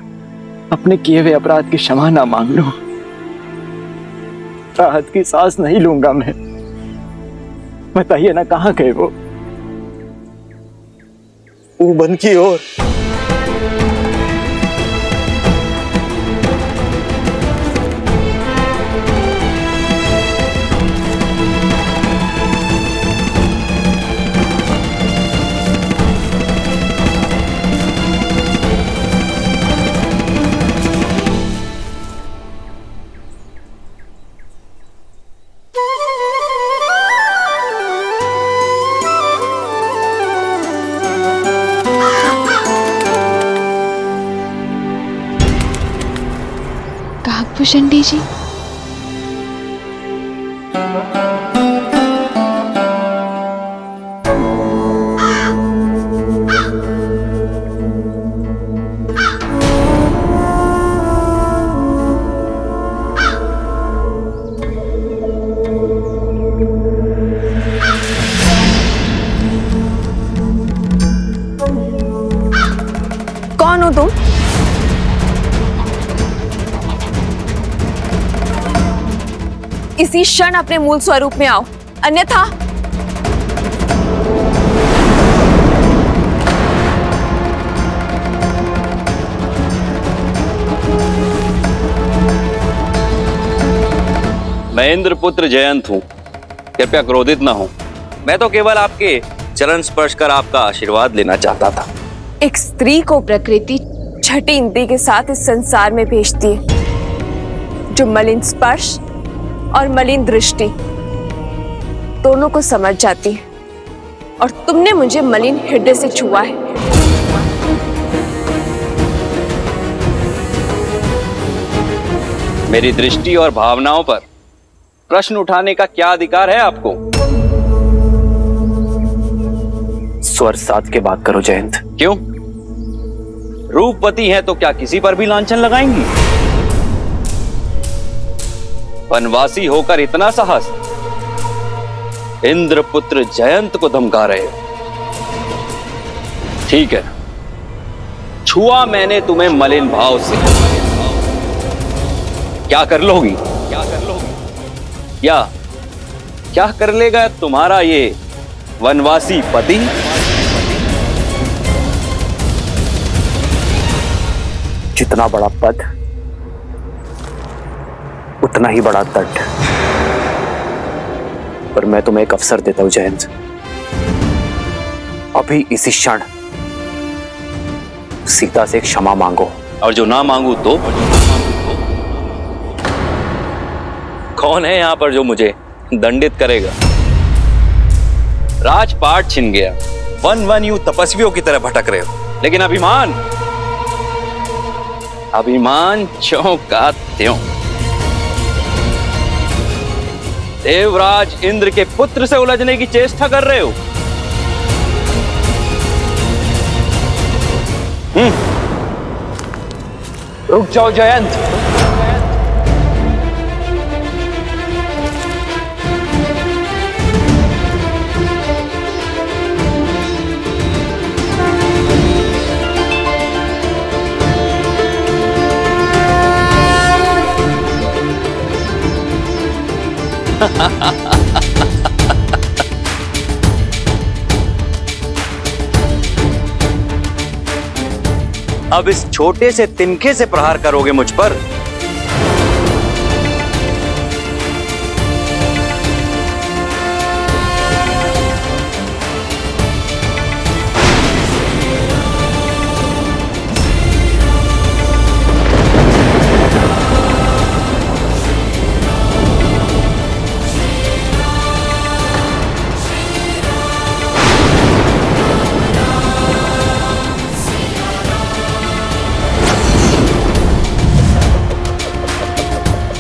अपने किए हुए अपराध की क्षमा ना मांग लूं, राहत की सांस नहीं लूंगा मैं। बताइए ना, कहाँ गए वो? वन की ओर। भुजंडी जी। कौन हो तुम? इसी क्षण अपने मूल स्वरूप में आओ, अन्यथा मैं इंद्रपुत्र जयंत हूं, कृपया क्रोधित ना हो। मैं तो केवल आपके चरण स्पर्श कर आपका आशीर्वाद लेना चाहता था। एक स्त्री को प्रकृति छठी इंद्री के साथ इस संसार में भेजती है, जो मलिन स्पर्श और मलिन दृष्टि दोनों को समझ जाती है, और तुमने मुझे मलिन हृदय से छुआ है। मेरी दृष्टि और भावनाओं पर प्रश्न उठाने का क्या अधिकार है आपको? स्वर साध के बात करो जयंत। क्यों? रूपवती है तो क्या किसी पर भी लांछन लगाएंगी? वनवासी होकर इतना साहस, इंद्रपुत्र जयंत को धमका रहे हो। ठीक है, छुआ मैंने तुम्हें मलिन भाव से, क्या कर लोगी? क्या कर लेगा तुम्हारा ये वनवासी पति? जितना बड़ा पद उतना ही बड़ा तट। पर मैं तुम्हें एक अवसर देता हूं जयंत, अभी इसी क्षण सीता से क्षमा मांगो। और जो ना मांगू तो? कौन है यहां पर जो मुझे दंडित करेगा? राजपाट छिन गया, वन वन यूं तपस्वियों की तरह भटक रहे हो, लेकिन अभिमान ज्यों का त्यों। देवराज इंद्र के पुत्र से उलझने की चेष्टा कर रहे हो। रुक जाओ जयंत। अब इस छोटे से तिनके से प्रहार करोगे मुझ पर?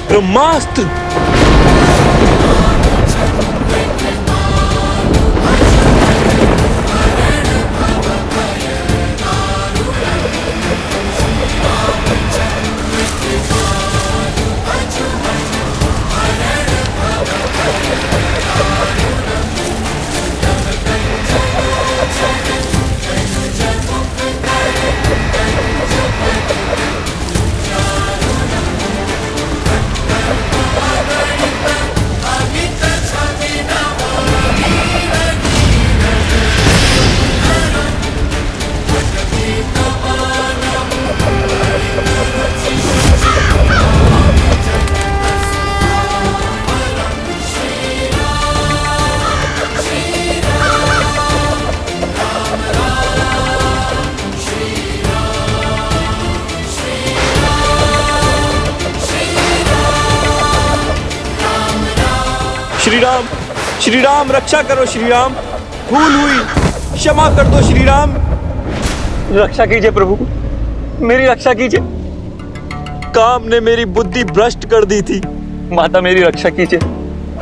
ब्रह्मास्त्र! श्री राम रक्षा करो श्री राम, भूल हुई, क्षमा कर दो श्री राम। रक्षा कीजिए प्रभु, मेरी रक्षा कीजिए। काम ने मेरी बुद्धि भ्रष्ट कर दी थी। माता मेरी रक्षा कीजिए,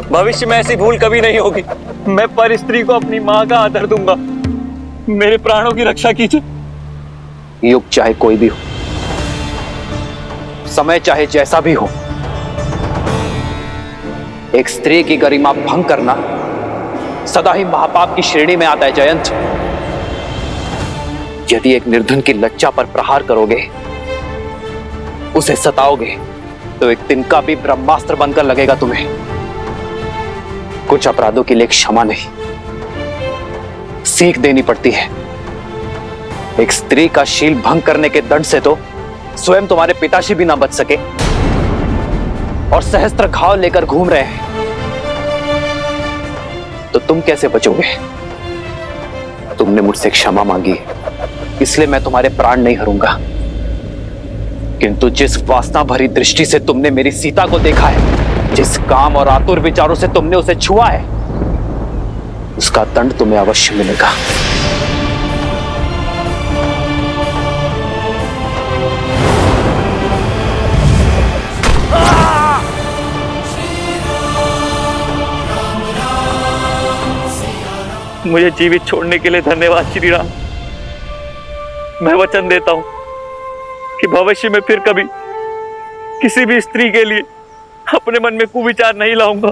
भविष्य में ऐसी भूल कभी नहीं होगी। मैं पर स्त्री को अपनी माँ का आदर दूंगा। मेरे प्राणों की रक्षा कीजिए। युग चाहे कोई भी हो, समय चाहे जैसा भी हो, एक स्त्री की गरिमा भंग करना सदा ही महापाप की श्रेणी में आता है जयंत। यदि एक निर्धन की लज्जा पर प्रहार करोगे, उसे सताओगे, तो एक तिनका भी ब्रह्मास्त्र बनकर लगेगा तुम्हें। कुछ अपराधों के लिए क्षमा नहीं, सीख देनी पड़ती है। एक स्त्री का शील भंग करने के दंड से तो स्वयं तुम्हारे पिताश्री भी ना बच सके और सहस्त्र घाव लेकर घूम रहे हैं, तो तुम कैसे बचोगे? तुमने मुझसे क्षमा मांगी, इसलिए मैं तुम्हारे प्राण नहीं हरूंगा। किंतु जिस वासना भरी दृष्टि से तुमने मेरी सीता को देखा है, जिस काम और आतुर विचारों से तुमने उसे छुआ है, उसका दंड तुम्हें अवश्य मिलेगा। मुझे जीवित छोड़ने के लिए धन्यवाद श्री राम। मैं वचन देता हूं कि भविष्य में फिर कभी किसी भी स्त्री के लिए अपने मन में कुविचार नहीं लाऊंगा।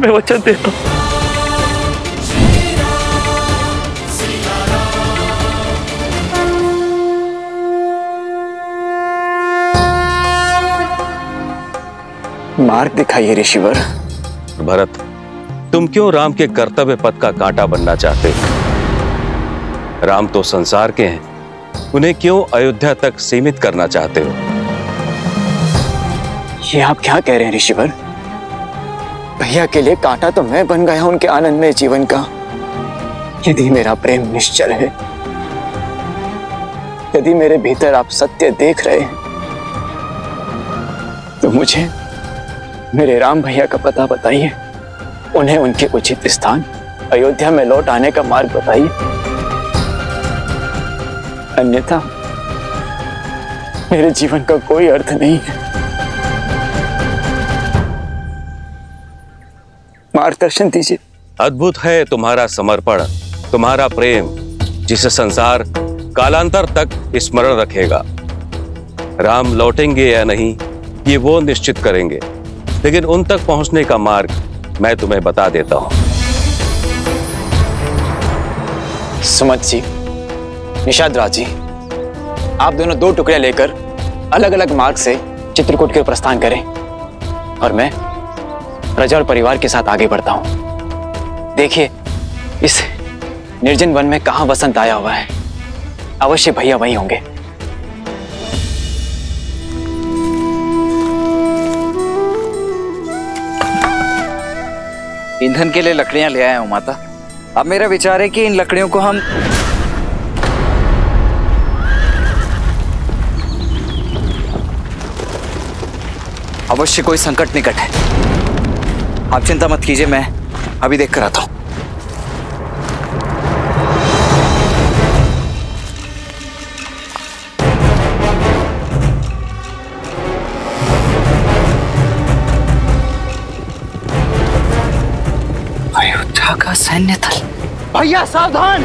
मैं वचन देता हूं। मार्ग दिखाइए ऋषिवर। भरत, तुम क्यों राम के कर्तव्य पथ का कांटा बनना चाहते हो? राम तो संसार के हैं, उन्हें क्यों अयोध्या तक सीमित करना चाहते हो? ये आप क्या कह रहे हैं ऋषिवर? भैया के लिए कांटा तो मैं बन गया उनके आनंदमय जीवन का। यदि मेरा प्रेम निश्चल है, यदि मेरे भीतर आप सत्य देख रहे हैं, तो मुझे मेरे राम भैया का पता बताइए। उन्हें उनके उचित स्थान अयोध्या में लौट आने का मार्ग बताइए, अन्यथा मेरे जीवन का कोई अर्थ नहीं है। मार्गदर्शन दीजिए। अद्भुत है तुम्हारा समर्पण, तुम्हारा प्रेम, जिसे संसार कालांतर तक स्मरण रखेगा। राम लौटेंगे या नहीं, ये वो निश्चित करेंगे, लेकिन उन तक पहुंचने का मार्ग मैं तुम्हें बता देता हूं। सुमत जी, निषाद राज जी, आप दोनों दो टुकड़े लेकर अलग अलग मार्ग से चित्रकूट के प्रस्थान करें और मैं प्रजा और परिवार के साथ आगे बढ़ता हूं। देखिए, इस निर्जन वन में कहां वसंत आया हुआ है, अवश्य भैया वहीं होंगे। ईंधन के लिए लकड़ियां ले आया हूं माता। अब मेरा विचार है कि इन लकड़ियों को हम अवश्य कोई संकट निकट है। आप चिंता मत कीजिए, मैं अभी देख कर आता हूं। अयोध्या का सैन्य दल। भैया सावधान!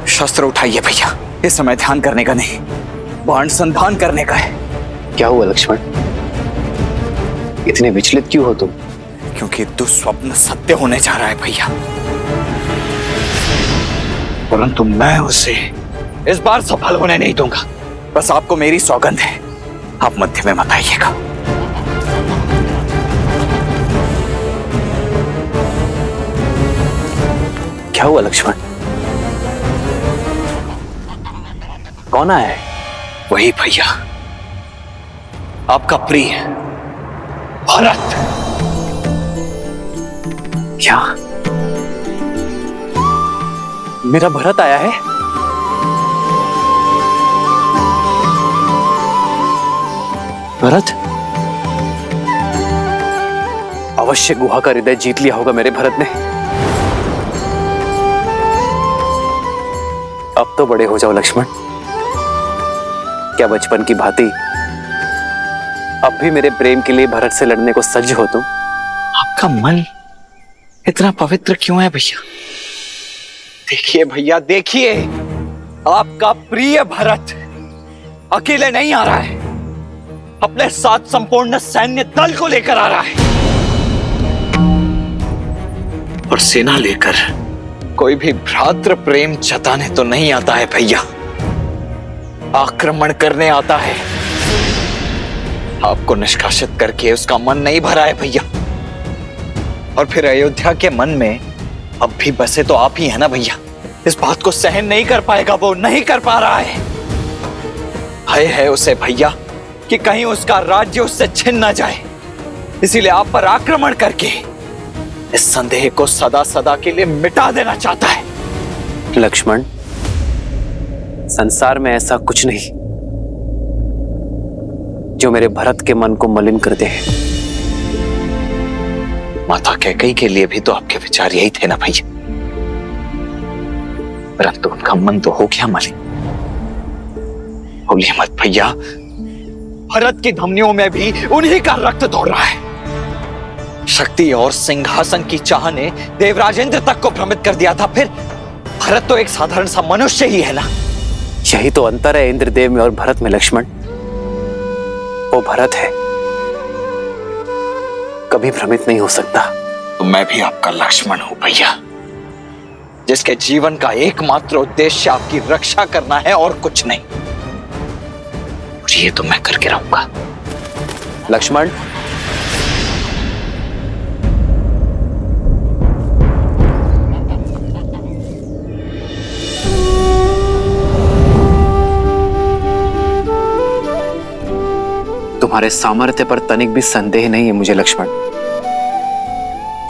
शस्त्र उठाइए भैया, इस समय ध्यान करने का नहीं, बाण संधान करने का है। क्या हुआ लक्ष्मण, इतने विचलित क्यों हो तुम? क्योंकि दुस्वप्न सत्य होने जा रहा है भैया, परंतु मैं उसे इस बार सफल होने नहीं दूंगा। बस आपको मेरी सौगंध है, आप मध्य में मत आइएगा। क्या हुआ लक्ष्मण, कौन आया है? वही भैया, आपका प्रिय भरत। क्या मेरा भरत आया है? भरत? अवश्य गुहा का हृदय जीत लिया होगा मेरे भरत ने। अब तो बड़े हो जाओ लक्ष्मण। क्या बचपन की भांति अब भी मेरे प्रेम के लिए भरत से लड़ने को सज्ज हो तुम? आपका मन इतना पवित्र क्यों है भैया? देखिए भैया, देखिए, आपका प्रिय भरत अकेले नहीं आ रहा है, अपने साथ संपूर्ण सैन्य दल को लेकर आ रहा है। और सेना लेकर कोई भी भ्रातृ प्रेम जताने तो नहीं आता है भैया, आक्रमण करने आता है। आपको निष्कासित करके उसका मन नहीं भरा है भैया। और फिर अयोध्या के मन में अब भी बसे तो आप ही है ना भैया। इस बात को सहन नहीं कर पाएगा, वो नहीं कर पा रहा है। भय है उसे भैया कि कहीं उसका राज्य उससे छिन ना जाए, इसीलिए आप पर आक्रमण करके इस संदेह को सदा सदा के लिए मिटा देना चाहता है। लक्ष्मण, संसार में ऐसा कुछ नहीं जो मेरे भरत के मन को मलिन कर दे। माता कैकेयी के लिए भी तो आपके विचार यही थे ना भैया, परंतु उनका मन तो हो गया मलिन। भूलिए मत भैया, भरत की धमनियों में भी उन्हीं का रक्त दौड़ रहा है। शक्ति और सिंहासन की चाह ने देवराजेंद्र तक को भ्रमित कर दिया था, फिर भरत तो एक साधारण सा मनुष्य ही है ना। यही तो अंतर है इंद्रदेव में और भरत में लक्ष्मण। वो भरत है, कभी भ्रमित नहीं हो सकता। तो मैं भी आपका लक्ष्मण हूं भैया, जिसके जीवन का एकमात्र उद्देश्य आपकी रक्षा करना है और कुछ नहीं। और ये तो मैं करके रहूंगा। लक्ष्मण, तुम्हारे सामर्थ्य पर तनिक भी संदेह नहीं है मुझे लक्ष्मण,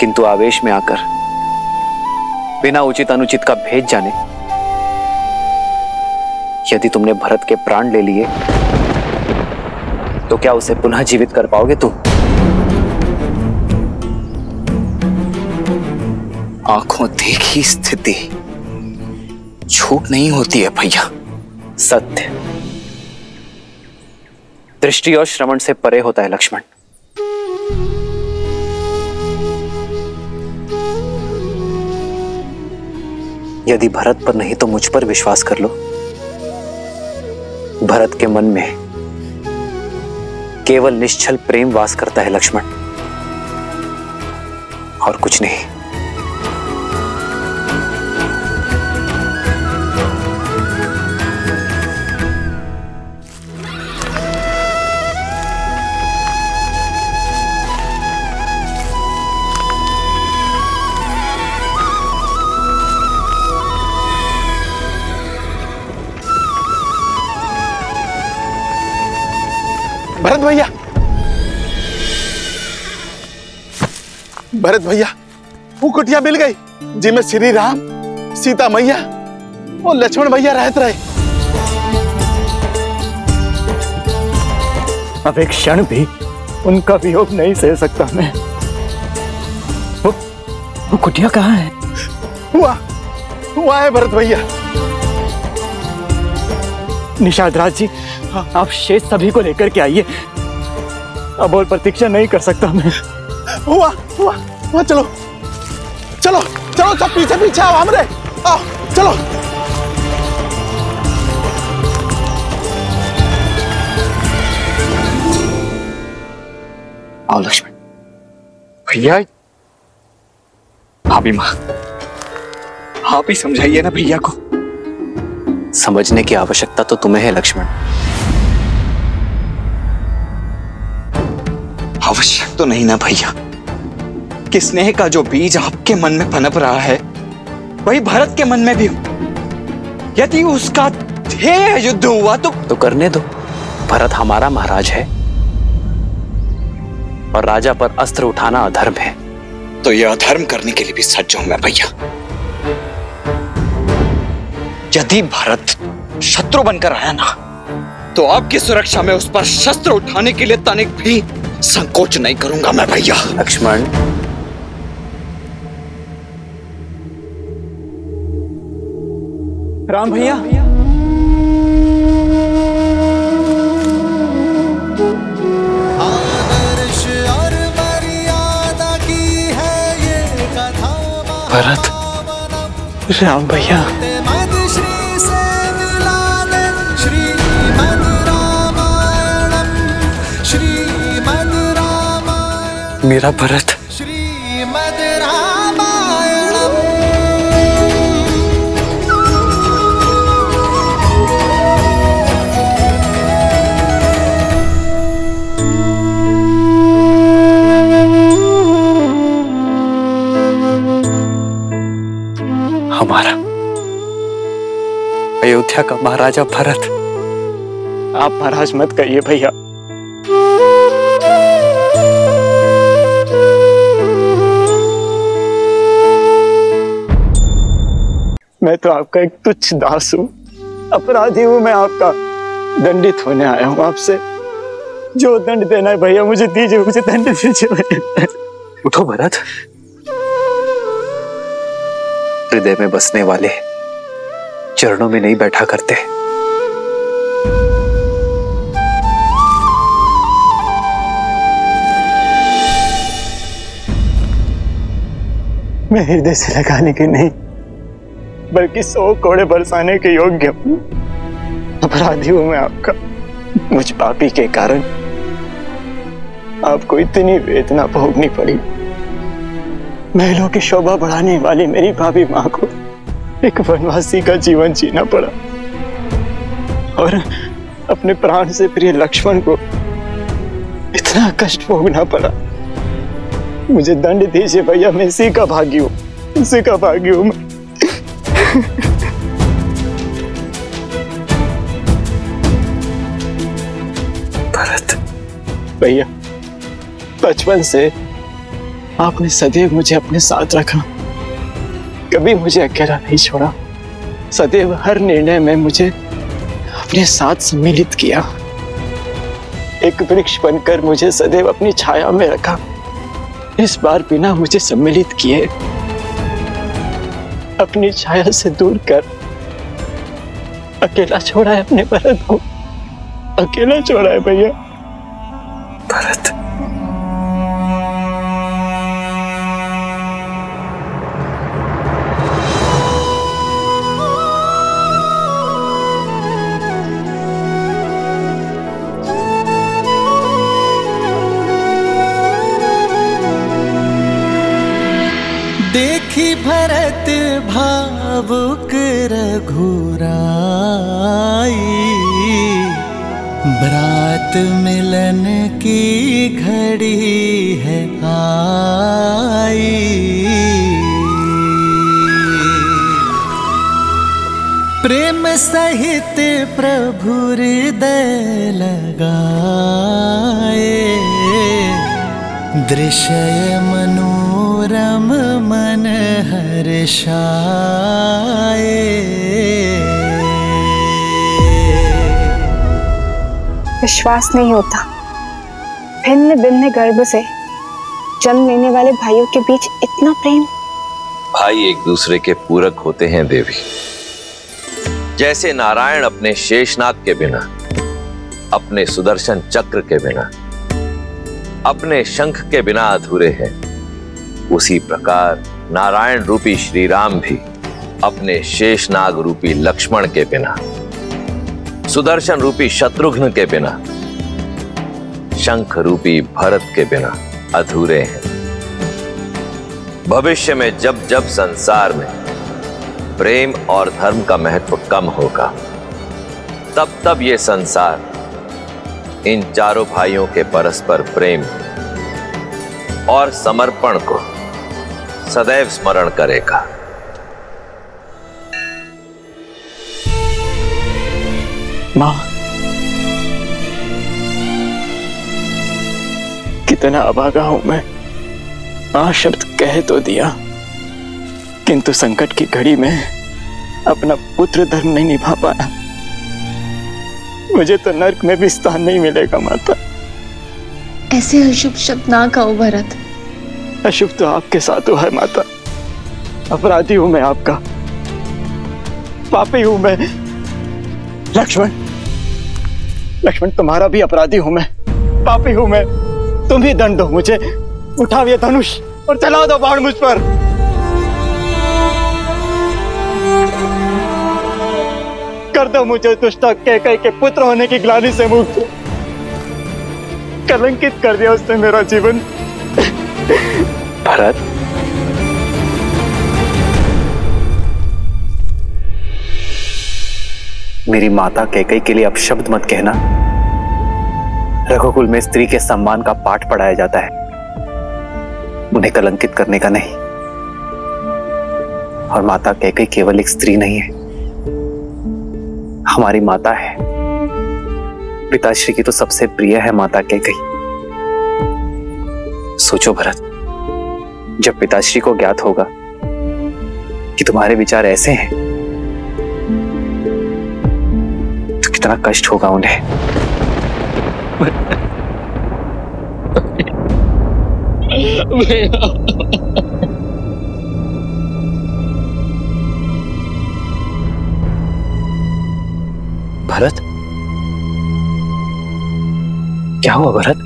किंतु आवेश में आकर बिना उचित अनुचित का भेद जाने यदि तुमने भरत के प्राण ले लिए तो क्या उसे पुनः जीवित कर पाओगे तुम? आंखों देखी स्थिति झूठ नहीं होती है भैया। सत्य दृष्टि और श्रवण से परे होता है लक्ष्मण। यदि भरत पर नहीं तो मुझ पर विश्वास कर लो। भरत के मन में केवल निश्चल प्रेम वास करता है लक्ष्मण, और कुछ नहीं। भरत भैया, भरत भैया, वो कुटिया मिल गई जिसमें श्री राम, सीता मैया और लक्ष्मण भैया रहते रहे। अब एक क्षण भी उनका वियोग नहीं सह सकता मैं। वो कुटिया कहाँ है? हुआ है भरत भैया। निषाद राज जी, आप शेष सभी को लेकर के आइए, अब और प्रतीक्षा नहीं कर सकता मैं। हुआ चलो चलो चलो, सब पीछे पीछे आओ, हमरे आओ, चलो। आओ लक्ष्मण भैया, भाभी माँ, आप ही समझाइए ना भैया को। समझने की आवश्यकता तो तुम्हें है लक्ष्मण। आवश्यक तो नहीं ना भैया, कि स्नेह का जो बीज आपके मन में पनप रहा है वही भरत के मन में भी हो। यदि उसका ध्येय युद्ध हुआ तो करने दो। भरत हमारा महाराज है और राजा पर अस्त्र उठाना अधर्म है। तो यह अधर्म करने के लिए भी सज्ज हूं मैं भैया। यदि भरत शत्रु बनकर आया ना, तो आपकी सुरक्षा में उस पर शस्त्र उठाने के लिए तनिक भी संकोच नहीं करूंगा मैं भैया। लक्ष्मण, राम भैया, भरत, राम भैया, मेरा भरत। हमारा अयोध्या का महाराजा भरत। आप महाराज मत कहिए भैया। मैं तो आपका एक तुच्छ दास हूँ, अपराधी हूँ मैं आपका। दंडित होने आया हूँ आपसे। जो दंड देना है भैया मुझे दीजिए, मुझे दंड दीजिए भैया। उठो भरत। हृदय में बसने वाले चरणों में नहीं बैठा करते। मैं हृदय से लगाने के नहीं बल्कि 100 कोड़े बरसाने के योग्य हूं। अपराधी हूं मैं आपका। मुझ पापी के कारण आपको इतनी वेदना भोगनी पड़ी। महलों की शोभा बढ़ाने वाली मेरी भाभी मां को एक वनवासी का जीवन जीना पड़ा और अपने प्राण से प्रिय लक्ष्मण को इतना कष्ट भोगना पड़ा। मुझे दंड दीजिए भैया, मैं इसी का भागी हूँ, इसी का भागी हूँ मैं। भरत भैया, बचपन से आपने सदैव मुझे अपने साथ रखा, कभी मुझे अकेला नहीं छोड़ा। सदैव हर निर्णय में मुझे अपने साथ सम्मिलित किया। एक वृक्ष बनकर मुझे सदैव अपनी छाया में रखा। इस बार बिना मुझे सम्मिलित किए अपनी छाया से दूर कर अकेला छोड़ा है अपने भरत को, अकेला छोड़ा है भैया। भरत, देखी भरत भावुक रघुराई, बरात मिलन की घड़ी है आई। प्रेम सहित प्रभु हृदय लगाए, दृश्य मनोरम मन हर्षाए। विश्वास नहीं होता, भिन्न भिन्न गर्भ से जन्म लेने वाले भाइयों के बीच इतना प्रेम। भाई एक दूसरे के पूरक होते हैं देवी। जैसे नारायण अपने शेषनाग के बिना, अपने सुदर्शन चक्र के बिना, अपने शंख के बिना अधूरे हैं, उसी प्रकार नारायण रूपी श्री राम भी अपने शेषनाग रूपी लक्ष्मण के बिना, सुदर्शन रूपी शत्रुघ्न के बिना, शंख रूपी भरत के बिना अधूरे हैं। भविष्य में जब जब संसार में प्रेम और धर्म का महत्व कम होगा, तब तब ये संसार इन चारों भाइयों के परस्पर प्रेम और समर्पण को सदैव स्मरण करेगा। मां, कितना अभागा हूं मैं। मां शब्द कह तो दिया, किंतु संकट की घड़ी में अपना पुत्र धर्म नहीं निभा पाया। मुझे तो नर्क में भी स्थान नहीं मिलेगा माता। ऐसे अशुभ शब्द ना कहो भरत। अशुभ तो आपके साथ हुआ है माता। अपराधी हूं मैं आपका, पापी हूं मैं। लक्ष्मण, लक्ष्मण तुम्हारा भी अपराधी हूं मैं, पापी हूं मैं। तुम ही दंड दो मुझे। उठाओ ये धनुष और चला दो बाण मुझ पर। कर दो मुझे दुष्टा कैकई के पुत्र होने की ग्लानि से मुक्त। कलंकित कर दिया उसने मेरा जीवन। भरत, मेरी माता कैकई के लिए अपशब्द मत कहना। रघुकुल में स्त्री के सम्मान का पाठ पढ़ाया जाता है, उन्हें कलंकित करने का नहीं। और माता कैकई केवल एक स्त्री नहीं है, हमारी माता है। पिताश्री की तो सबसे प्रिय है माता कैकई। सोचो भरत, जब पिताश्री को ज्ञात होगा कि तुम्हारे विचार ऐसे हैं तो कितना कष्ट होगा उन्हें। भरत, क्या हुआ भरत?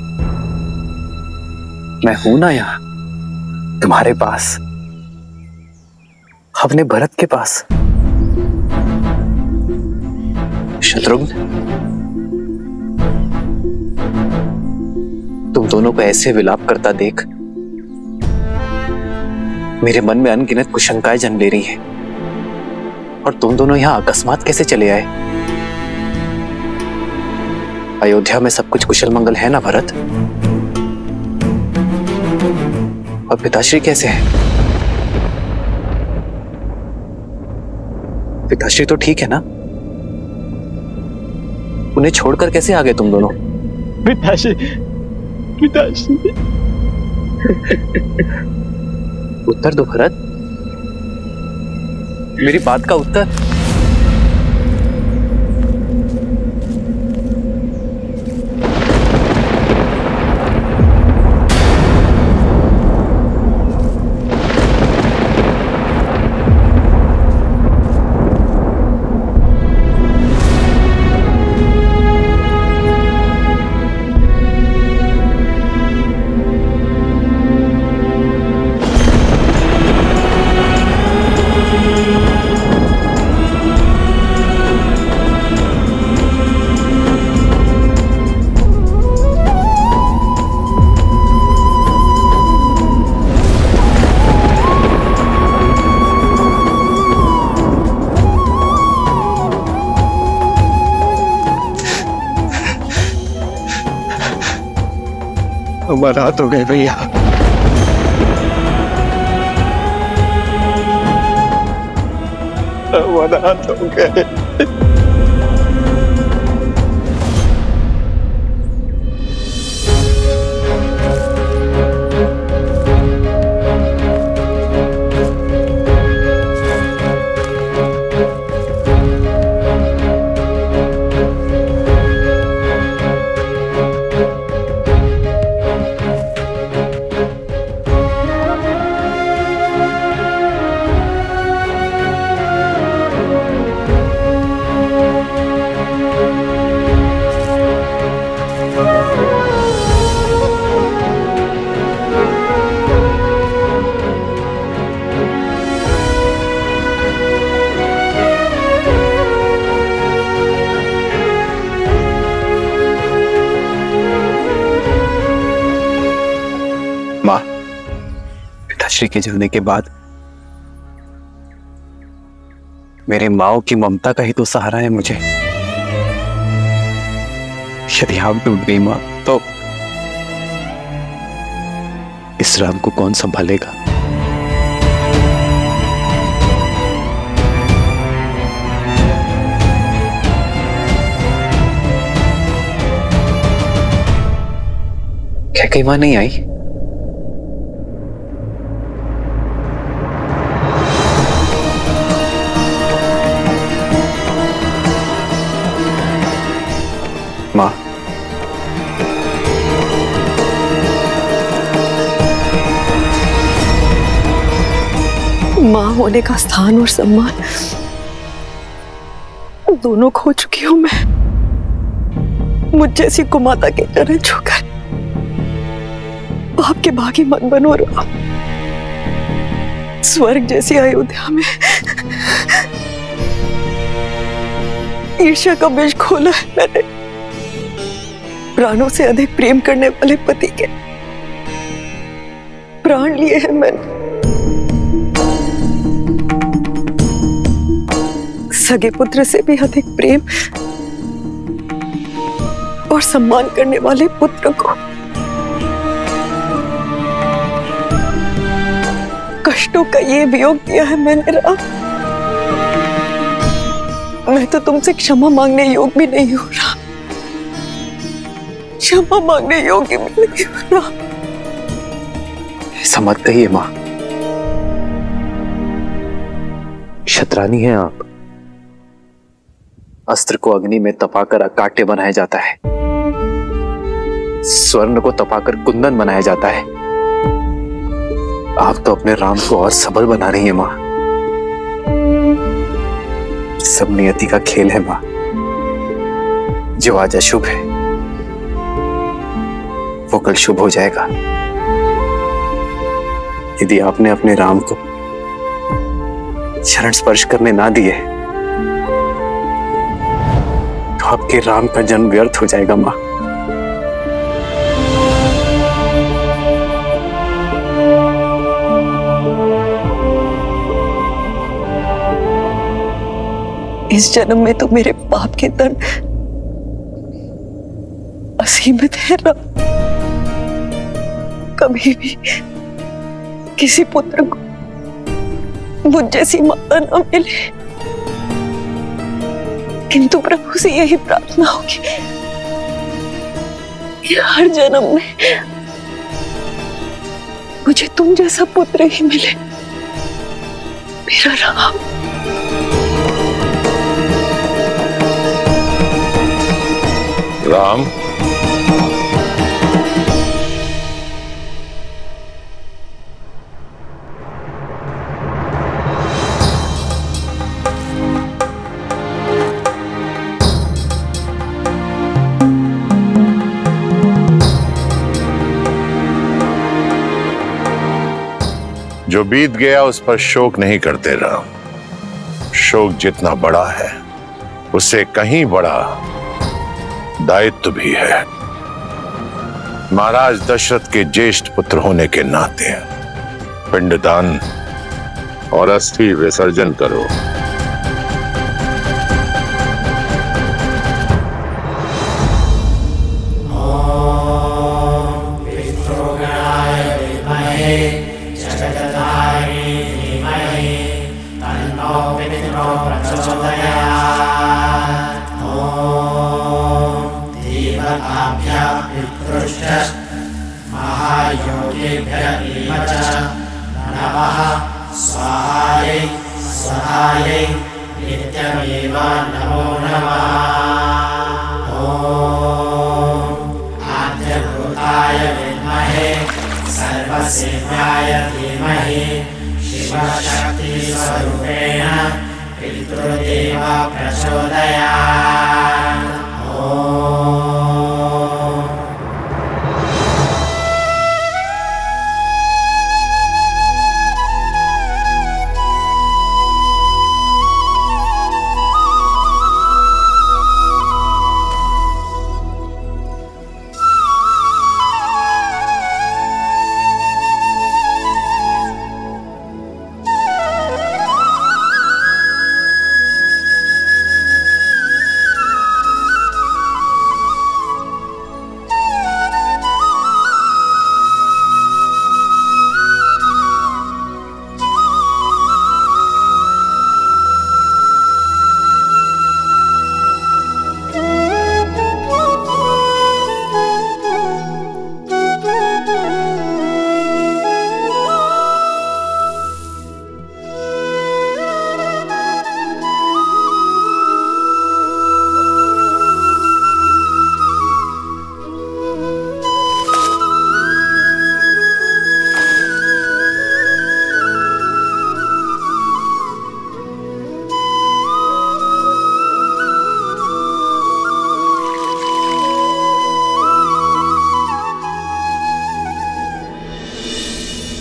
मैं हूं ना यहां तुम्हारे पास, अपने भरत के पास। शत्रुघ्न, तुम दोनों को ऐसे विलाप करता देख मेरे मन में अनगिनत कुशंकाएं जन्म ले रही हैं। और तुम दोनों यहां अकस्मात कैसे चले आए? अयोध्या में सब कुछ कुशल मंगल है ना भरत? और पिताश्री कैसे हैं? पिताश्री तो ठीक है ना? उन्हें छोड़कर कैसे आ गए तुम दोनों? पिताश्री, पिताश्री। उत्तर दो भरत, मेरी बात का उत्तर। हमारा हाथ हो गए भैया। हमारा हाथ हो गए। मां, पिताश्री के जाने के बाद मेरे माओ की ममता का ही तो सहारा है मुझे। यदि आप टूट गई मां, तो इस राम को कौन संभालेगा? क्या कई मां नहीं आई? मां, मां होने का स्थान और सम्मान दोनों खो चुकी हूं मैं। मुझ जैसी कुमाता के चरण छूकर आपके भागी मत बनो राम। स्वर्ग जैसी अयोध्या में ईर्ष्या का विष खोला है मैंने। प्राणों से अधिक प्रेम करने वाले पति के प्राण लिए हैं मैंने। सगे पुत्र से भी अधिक प्रेम और सम्मान करने वाले पुत्र को कष्टों का ये वियोग दिया है मैंने राम। मैं तो तुमसे क्षमा मांगने योग्य भी नहीं हो रहा, क्षमा मांगने योग्य भी नहीं हो रहा। ऐसा मत कहिए मां, क्षत्रानी हैं आप। अस्त्र को अग्नि में तपाकर अकाट्य बनाया जाता है, स्वर्ण को तपाकर कुंदन बनाया जाता है। आप तो अपने राम को और सबल बना रही हैं मां। सब नियति का खेल है मां। जो आज अशुभ है वो कल शुभ हो जाएगा। यदि आपने अपने राम को चरण स्पर्श करने ना दिए तो आपके राम का जन्म व्यर्थ हो जाएगा मां। इस जन्म में तो मेरे पाप के दंड असीमित है राम। कभी भी किसी पुत्र को मुझ जैसी माता न मिले, किंतु प्रभु से यही प्रार्थना होगी कि हर जन्म में मुझे तुम जैसा पुत्र ही मिले मेरा राम। राम, जो बीत गया उस पर शोक नहीं करते राम। शोक जितना बड़ा है उससे कहीं बड़ा दायित्व भी है। महाराज दशरथ के ज्येष्ठ पुत्र होने के नाते पिंडदान और अस्थि विसर्जन करो।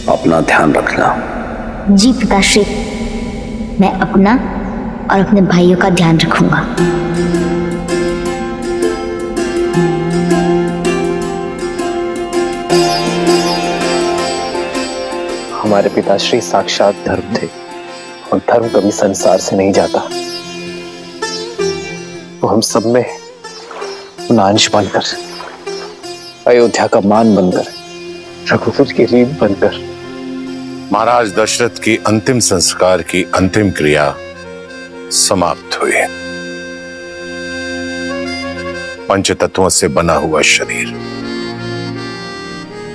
अपना ध्यान रखना। जी पिताश्री, मैं अपना और अपने भाइयों का ध्यान रखूंगा। हमारे पिताश्री साक्षात धर्म थे और धर्म कभी संसार से नहीं जाता। वो हम सब में अंश बनकर, अयोध्या का मान बनकर, रघुकुल की रीत बनकर। महाराज दशरथ की अंतिम संस्कार की अंतिम क्रिया समाप्त हुई। पंचतत्वों से बना हुआ शरीर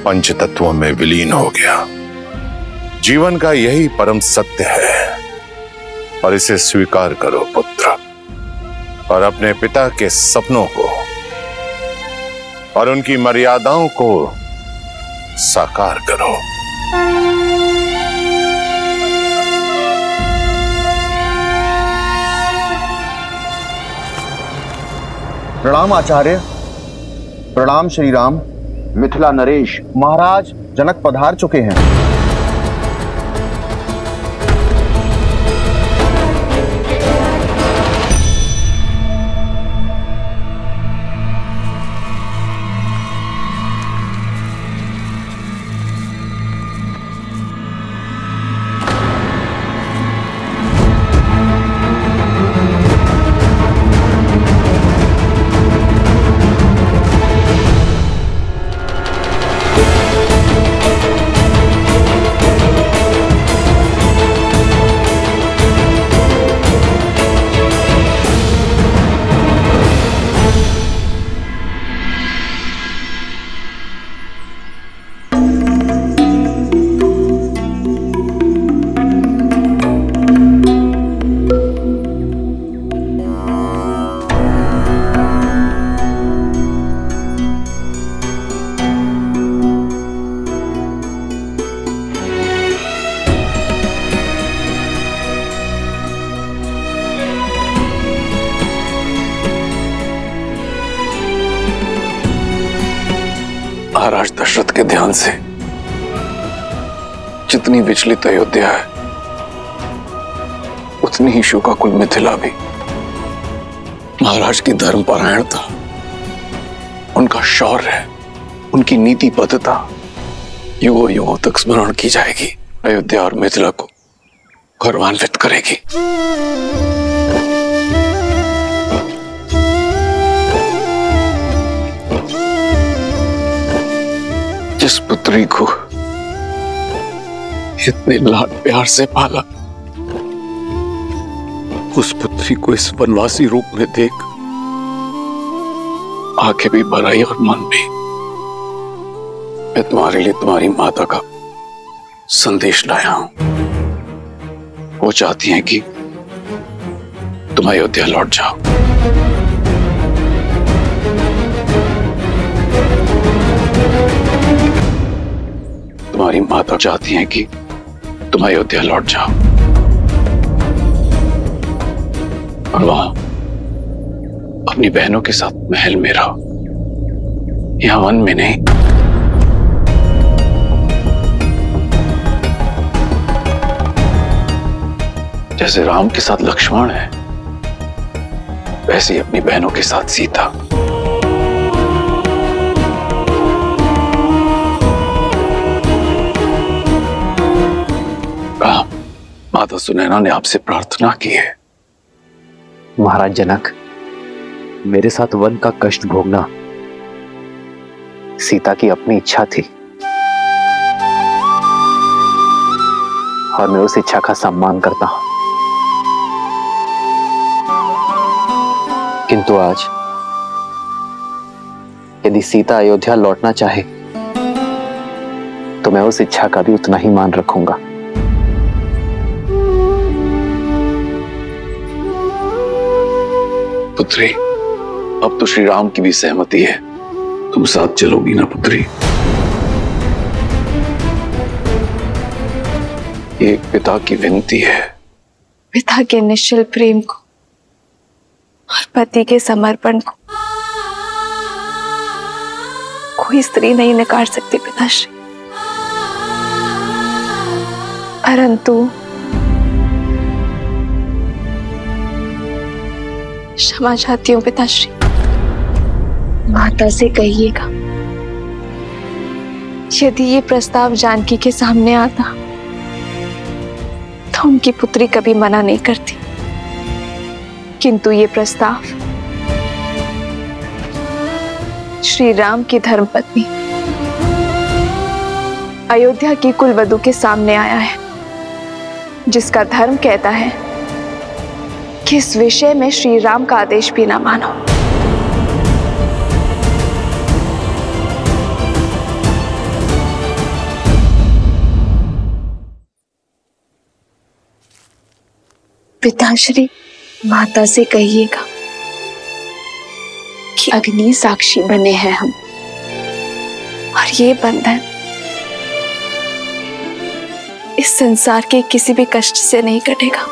पंचतत्वों में विलीन हो गया। जीवन का यही परम सत्य है और इसे स्वीकार करो पुत्र, और अपने पिता के सपनों को और उनकी मर्यादाओं को साकार करो। प्रणाम आचार्य, प्रणाम श्री राम। मिथिला नरेश, महाराज जनक पधार चुके हैं। महाराज दशरथ के ध्यान से जितनी विचलित अयोध्या है, उतनी ही शोकाकुल मिथिला भी। महाराज की धर्मपरायणता, उनका शौर्य, उनकी नीतिबद्धता युगों युगों तक स्मरण की जाएगी। अयोध्या और मिथिला को गौरवान्वित करेगी। जिस पुत्री को इतने लाड प्यार से पाला, उस पुत्री को इस वनवासी रूप में देख आंखें भी भर आई और मन भी। मैं तुम्हारे लिए तुम्हारी माता का संदेश लाया हूं। वो चाहती हैं कि तुम अयोध्या लौट जाओ। तुम्हारी माता चाहती हैं कि तुम अयोध्या लौट जाओ और वहां अपनी बहनों के साथ महल में रहो, यहां वन में नहीं। जैसे राम के साथ लक्ष्मण है, वैसे ही अपनी बहनों के साथ सीता। माता सुनैना ने आपसे प्रार्थना की है। महाराज जनक, मेरे साथ वन का कष्ट भोगना सीता की अपनी इच्छा थी और मैं उस इच्छा का सम्मान करता हूं। किंतु आज यदि सीता अयोध्या लौटना चाहे तो मैं उस इच्छा का भी उतना ही मान रखूंगा। पुत्री, अब तो श्री राम की भी सहमति है। तुम साथ चलोगी ना पुत्री? ये एक पिता की विनती है। पिता के निश्चल प्रेम को और पति के समर्पण को कोई स्त्री नहीं नकार सकती पिताश्री, परंतु क्षमा चाहती हूँ पिताश्री। माता से कहिएगा, यदि ये प्रस्ताव जानकी के सामने आता तो उनकी पुत्री कभी मना नहीं करती, किंतु ये प्रस्ताव श्री राम की धर्मपत्नी अयोध्या की कुलवधू के सामने आया है, जिसका धर्म कहता है कि इस विषय में श्री राम का आदेश भी ना मानो। पिताश्री, माता से कहिएगा कि अग्नि साक्षी बने हैं हम, और ये बंधन इस संसार के किसी भी कष्ट से नहीं कटेगा।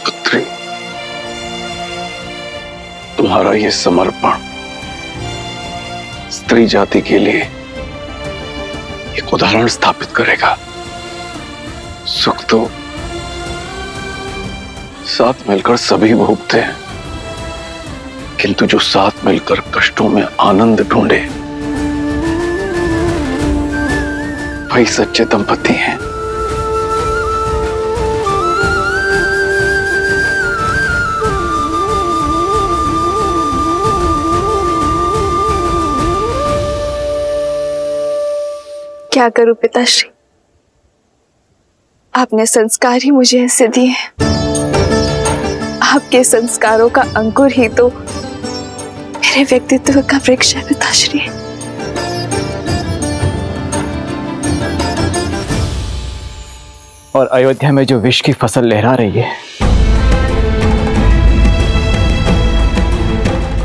पुत्री, तुम्हारा ये समर्पण स्त्री जाति के लिए एक उदाहरण स्थापित करेगा। सुख तो साथ मिलकर सभी भोगते हैं, किंतु जो साथ मिलकर कष्टों में आनंद ढूंढे वही सच्चे दंपति हैं। क्या करूं पिताश्री, आपने संस्कार ही मुझे ऐसे दिए हैं। आपके संस्कारों का अंकुर ही तो मेरे व्यक्तित्व का वृक्ष है पिताश्री। और अयोध्या में जो विष की फसल लहरा रही है,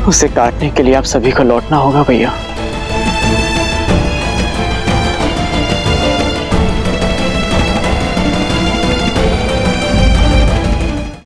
उसे काटने के लिए आप सभी को लौटना होगा भैया।